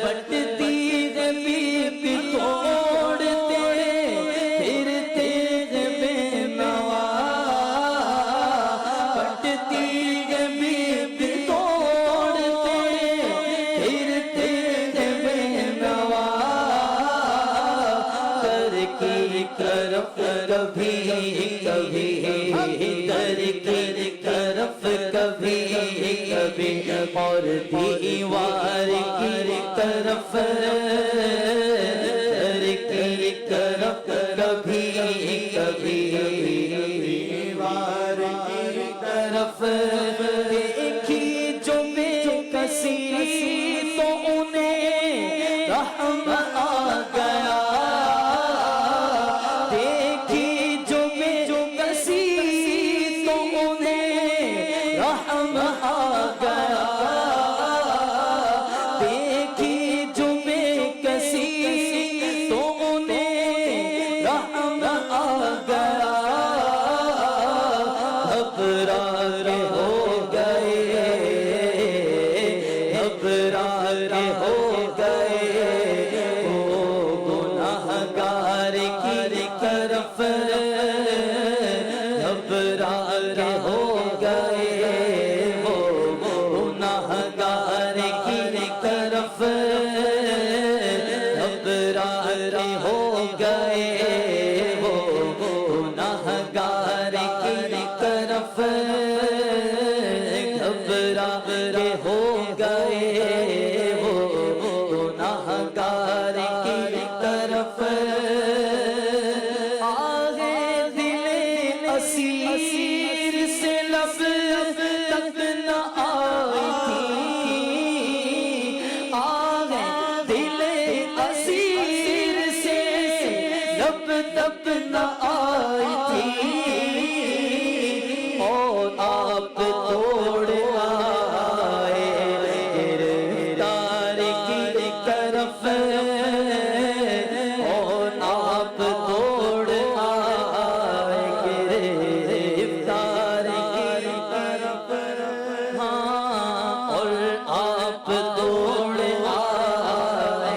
بٹتی ہے بھی توڑتے پھرتے بے نوا بٹتی ہے بھی توڑتے پھرتے بے نوا در کی طرف کبھی کبھی در کی طرف کبھی کبھی اور دیوار کی طرف در کی طرف کبھی کبھی دیوار کی طرف دیکھی جو بے کسی تو انہیں رحم آ گیا دیکھی جو بے کسی تو انہیں رحم آ گیا دیکھی جو بے کسی تو انہیں رحم آ گیا گھبرا کے ہو گئے گھبرا کے ہو گئے وہ گناہگار کی طرف گھبرا کے ہو گئے وہ گناہگار کی طرف گھبرا کے ہو گئے وہ گناہگار کی طرف گھبرا کے ہو گئے وہ گناہگار کی طرف آگے دل اسیر سے لب تک نہ آئی تھی آگے دل اسیر سے لب تک نہ آئی تھی اور آپ توڑ آئے گرفتار کی طرف اور آپ توڑ آئے گرفتار کی طرف ہاں اور آپ توڑ آئے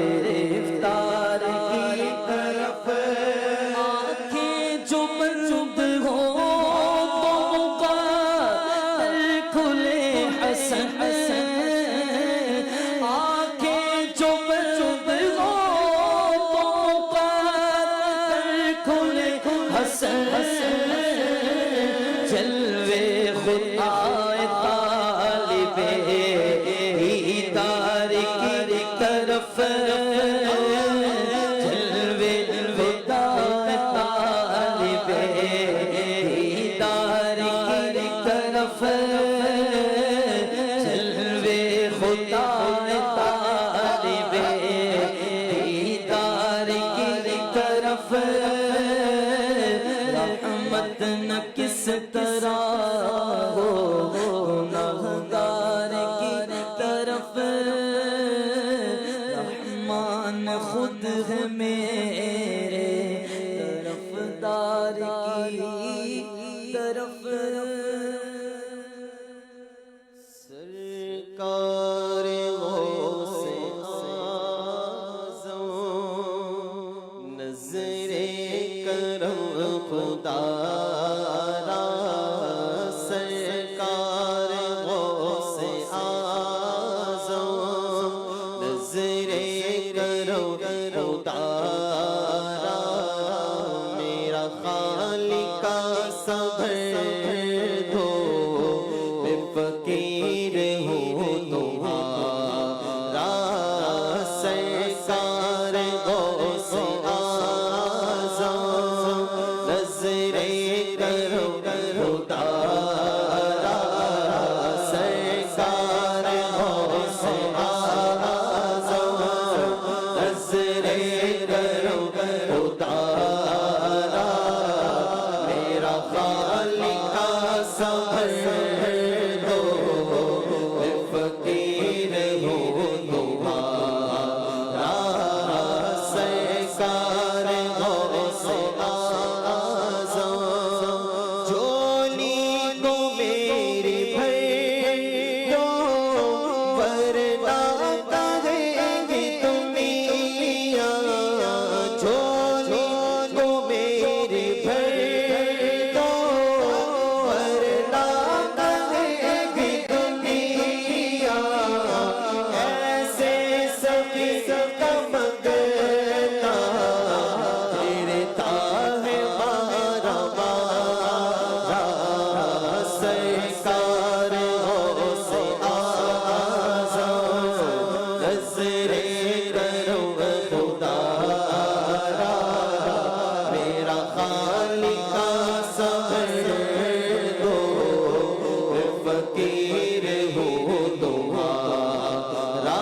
گرفتار کی طرف آنکھیں جو بند طرف جلوے خدا طالب دیدار کی طرف جلوے خدا طالب دیدار کی طرف رحمت نہ کس طرح ہو گناہگار کی طرف رحمان خود ہے میرے طرفدار کی طرف سرکار غوث اعظم نظر کرم خدا را سرکار غوث اعظم نظر کرم خدا را میرا خالق کا صبر دو میں فقیر ہوں تمہارا سرکار غوث اعظم نظر کرم خدا را سرکار غوث اعظم نظر کرم خدا را میرا خالق کا صبر دو میں فقیر ہوں تمہارا سرکار غوث اعظم جھولی کو میری بھر دو ورنہ کہیں گی تم میاں جھولی کو میری بھر دو ورنہ کہیں گی تم میاں ایسے سبھی کا مگنا پھرتا ہے مارا مارا سرکار غوث اعظم نظر کرم خدا را میرا خالق کا صبر دو میں فقیر ہوں تمہارا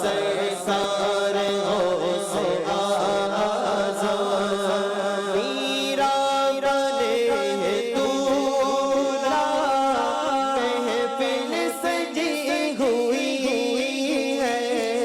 سرکار غوث اعظم میرا بنے دورا محفل سجی ہوئی ہے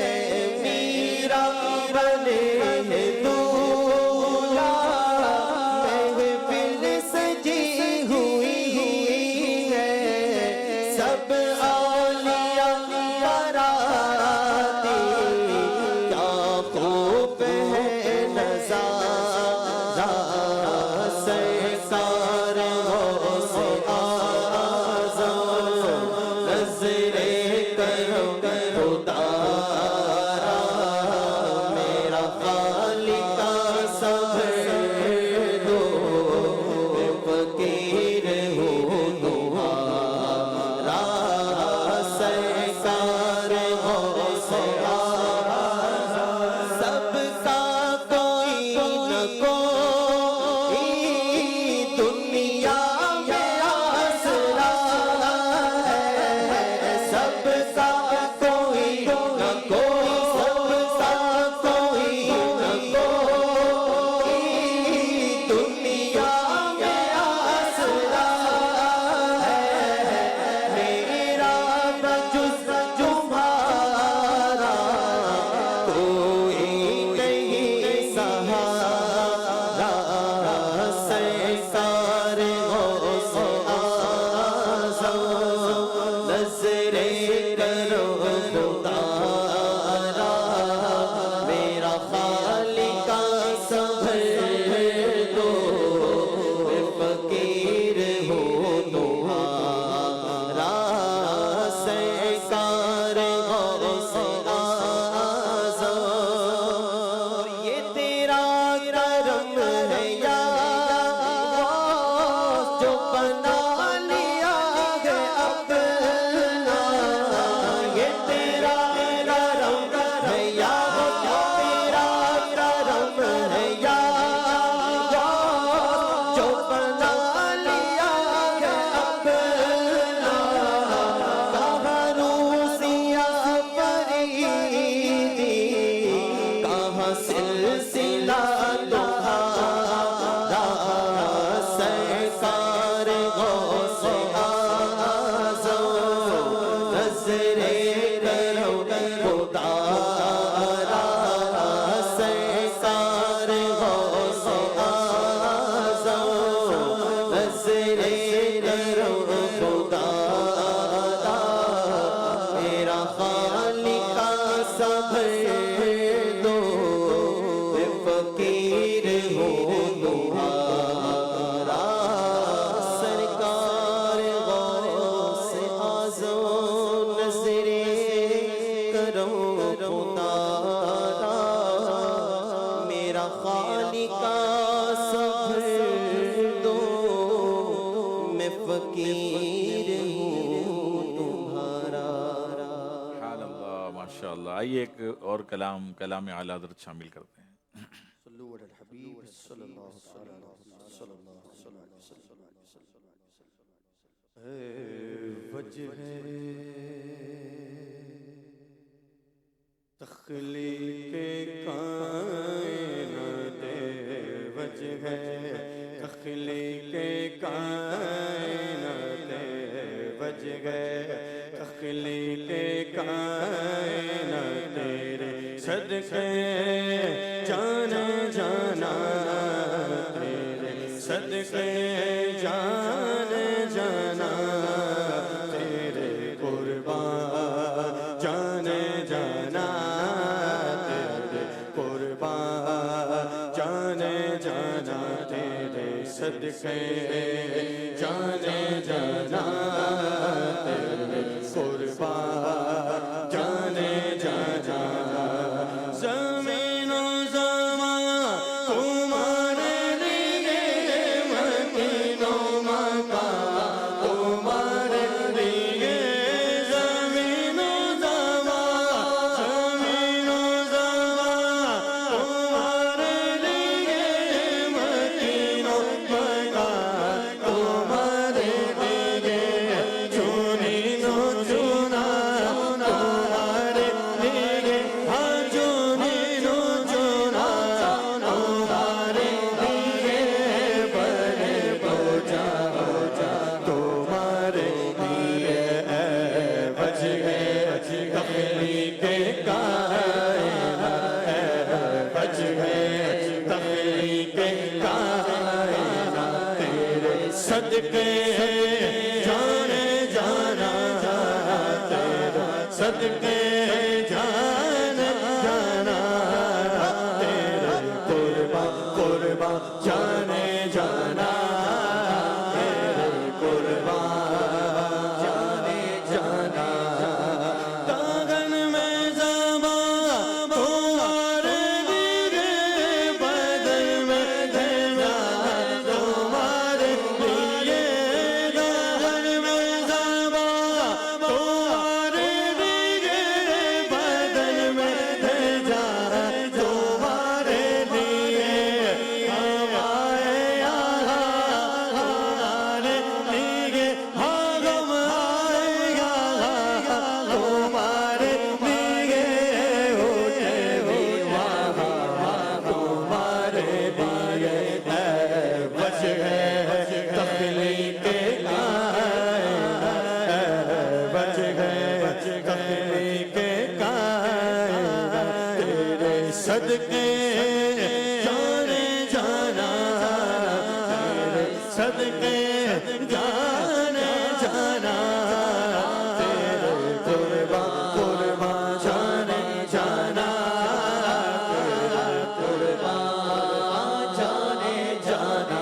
سبر دو میں فقیر ہوں تمہارا سرکار غوث اعظم نظریں کرم اتارا میرا خالقہ صبر دو میں فقیر ہوں تمہارا. سبحان اللہ ماشاء اللہ. آئیے ایک اور کلام اعلیٰ حضرت شامل کرتے ہیں. صلو علی الحبیب صلی اللہ علیہ وسلم. وجہ تخلیق کائنات وجہ تخلیق کائنات وجہ تخلیق کائنات تیرے صدقے جانا جانا تیرے صدقے جانا جانا تیرے قربان جانے جانا تیرے قربان جانے جانا تیرے صدقے جانے جانا تیرے قربان جانے جانا زمین و زمان تمہارے لیے مکین و مکان تمہارے لیے زمین و زمان تمہارے لیے مکین و مکان تمہارے لیے چنین و چنا تمہارے لیے ہاں چنین و چنا تمہارے لیے بڑے بوجھا تمہارے لیے وجہ تخلیق کائنات وجہ تخلیق کائنات تیرے صدقے جانے جانا تیرے صدقے جانے جانا تیرے قربان قربان جانے جانا تیرے قربان جانے جانا داغن میں زباں تمہارے لیے بدن میں دینا تمہارے لیے داغن میں زباں تمہارے لیے بدن میں دینا تمہارے لیے ہمارے یہاں ہمارے لیے ہم آئے یہاں تمہارے لیے اٹھے بھی وہاں تمہارے لیے وجہ تخلیق کائنات وجہ تخلیق کائنات تیرے صدقے جانے جانا تیرے صدقے جانے جانا تیرے قربان قربان جانے جانا تیرے قربان جانے جانا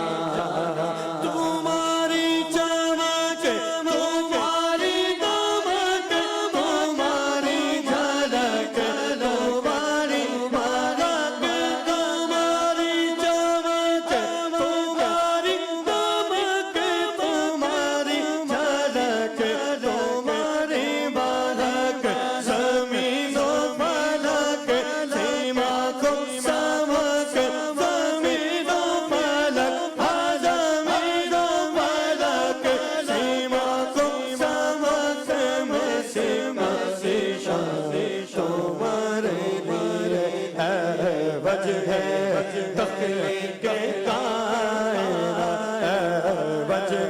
تمہاری چمک تمہاری دمک تمہاری جھلک تمہاری ملک تمہاری چمک تمہاری دمک تمہاری جھلک تمہاری ملک زمین و فلک سیما کو سمک زمین و فلک زمین و فلک سیما کو سمک میں سیما سی شان تمہارے لیے ہے وجہ تخلیق کائنات وجہ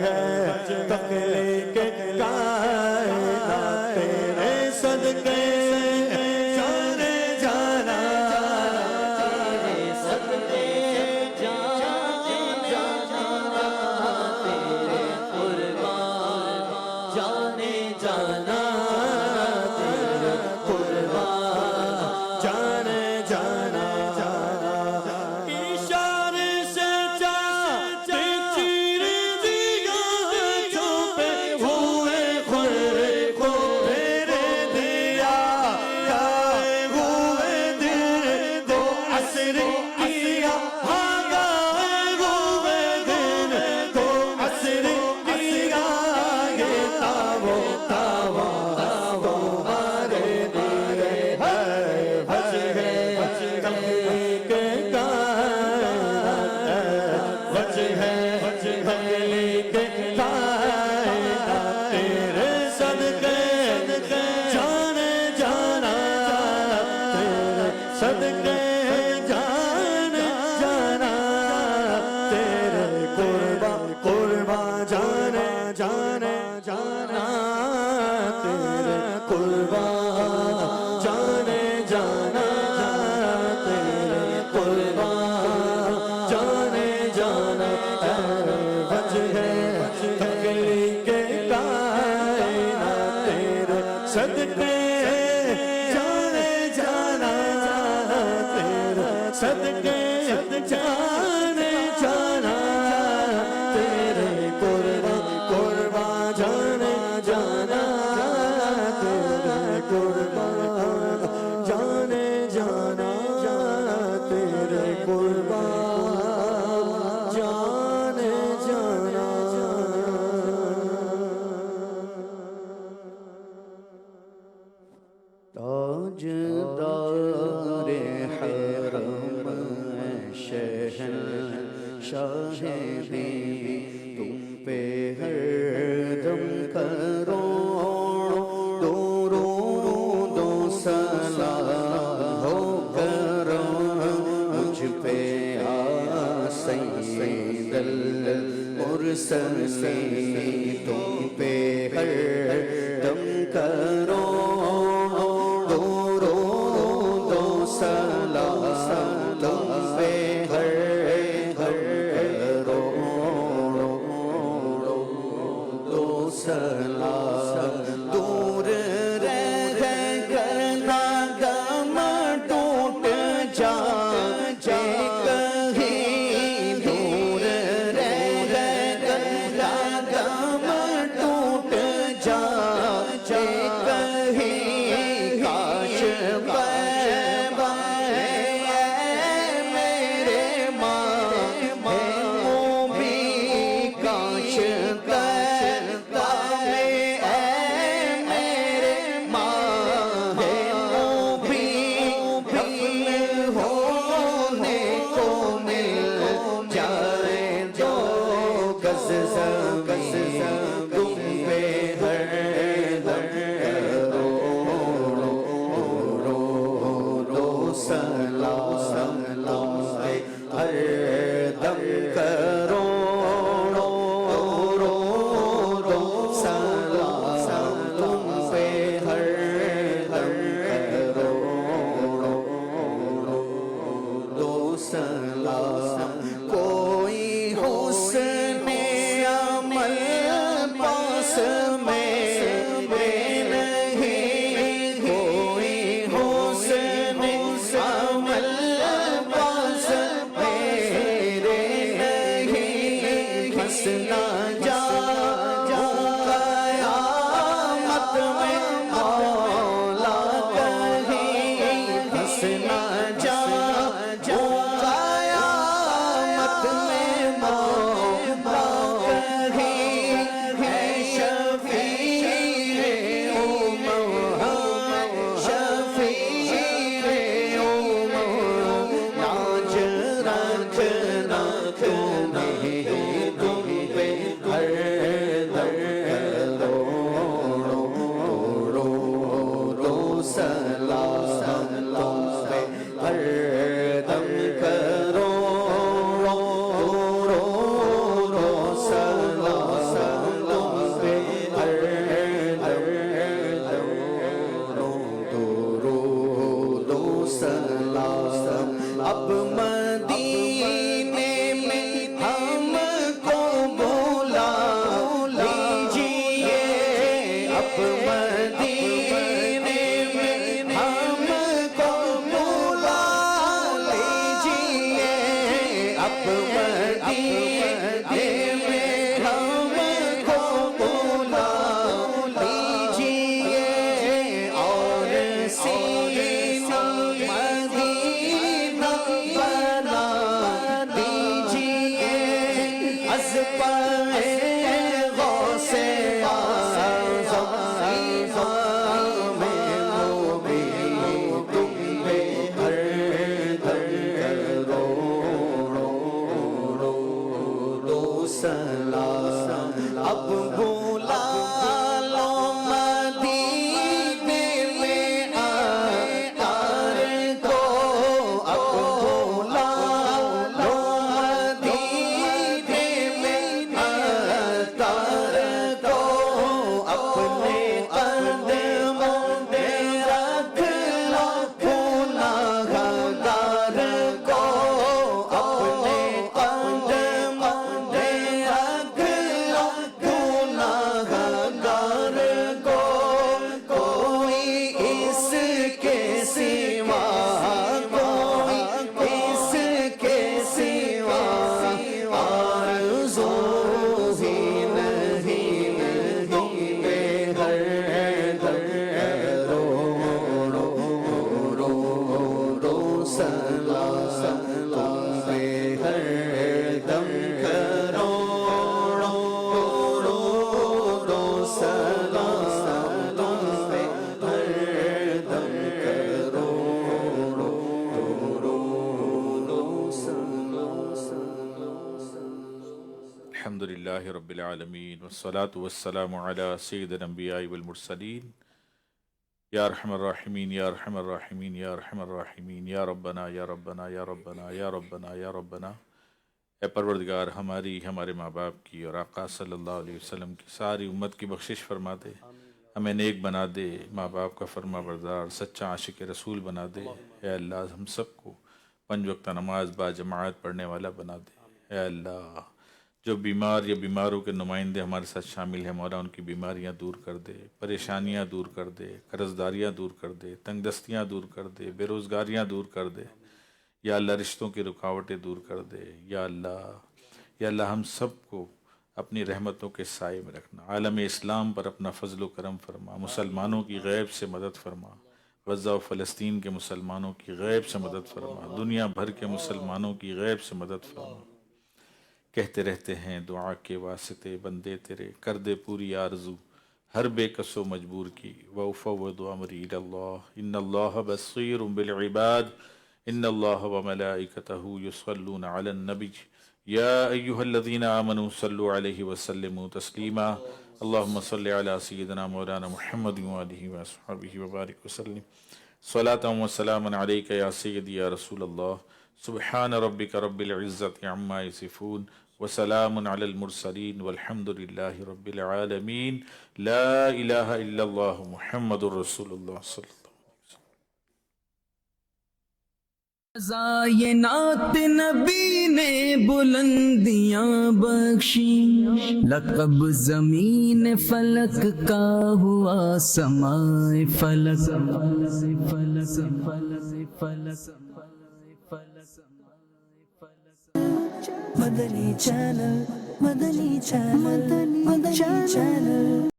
تخلیق کائنات تیرے صدقے جانے جانا تیرے صدقے جانے جانا تیرے قربان جانے جانا تیرے قربان صدقے جانے جانا تیرے قربان قربان جانے جانا تیرے قربان جانے جانا تیرے قربان جانے جانا تاجدار حرم شہن شاہ دی تم پہ ہر دم کروڑ درود و سلام ہو کرو مجھ پہ آ سید المرسلین تم پہ ہر دم کرو دور رہ کرنا غم ٹوٹ جائے کہیں دور رہ کرنا غم ٹوٹ جائے کہیں کاش میرے ماں بھی کاش کوئی حسن عمل پاس میں نہیں کوئی حسن عمل پاس میرے نہیں ہنسنا جا قیامت میں مولا کہیں ہنسنا جا سلام تم پہ ہر دم کروڑوں درود و سلام تم پہ ہر دم کروڑوں درود و سلام. الحمدللہ رب العالمین والصلاة والسلام علی سید الانبیاء والمرسلین یا ارحم الراحمین یا ارحم الراحمین یا ارحم الراحمین یا ربنا یا ربنا یا ربنا یا ربنا یا ربنا. اے پروردگار ہماری، ہمارے ماں باپ کی اور آقا صلی اللہ علیہ وسلم کی ساری امت کی بخشش فرما دے، ہمیں نیک بنا دے، ماں باپ کا فرما بردار سچا عاشق رسول بنا دے. اے اللہ ہم سب کو 5 وقت نماز با جماعت پڑھنے والا بنا دے. اے اللہ جو بیمار یا بیماروں کے نمائندے ہمارے ساتھ شامل ہیں مولا، ان کی بیماریاں دور کر دے، پریشانیاں دور کر دے، قرضداریاں دور کر دے، تنگ دستیاں دور کر دے، بے روزگاریاں دور کر دے. یا اللہ رشتوں کی رکاوٹیں دور کر دے. یا اللہ ہم سب کو اپنی رحمتوں کے سائے میں رکھنا. عالم اسلام پر اپنا فضل و کرم فرما، مسلمانوں کی غیب سے مدد فرما، غزہ و فلسطین کے مسلمانوں کی غیب سے مدد فرما، دنیا بھر کے مسلمانوں کی غیب سے مدد فرما. کہتے رہتے ہیں دعا کے واسطے بندے تیرے، کر دے پوری آرزو ہر بے کس و مجبور کی. وَأُفَوِّضُ أَمْرِي إِلَى اللَّهِ إِنَّ اللَّهَ بَصِيرٌ بِالْعِبَادِ إِنَّ اللَّهَ وَمَلَائِكَتَهُ يُصَلُّونَ عَلَى النَّبِيِّ يَا أَيُّهَا الَّذِينَ آمَنُوا صَلُّوا عَلَيْهِ وَسَلِّمُوا تَسْلِيمًا. اللهم صل على سيدنا مولانا محمد وآله وأصحابه وبارك وسلم. صلاة وسلاما عليك يا سيدي يا رسول الله. سبحان ربك رب العزة عما يصفون وسلام على المرسلين والحمد لله رب العالمين. لا إله إلا الله محمد رسول الله صلى الله عليه وسلم. زائنات نبی نے بلندیاں بخشی، لقب زمین فلک کا ہوا سمائے فلک. مدنی چینل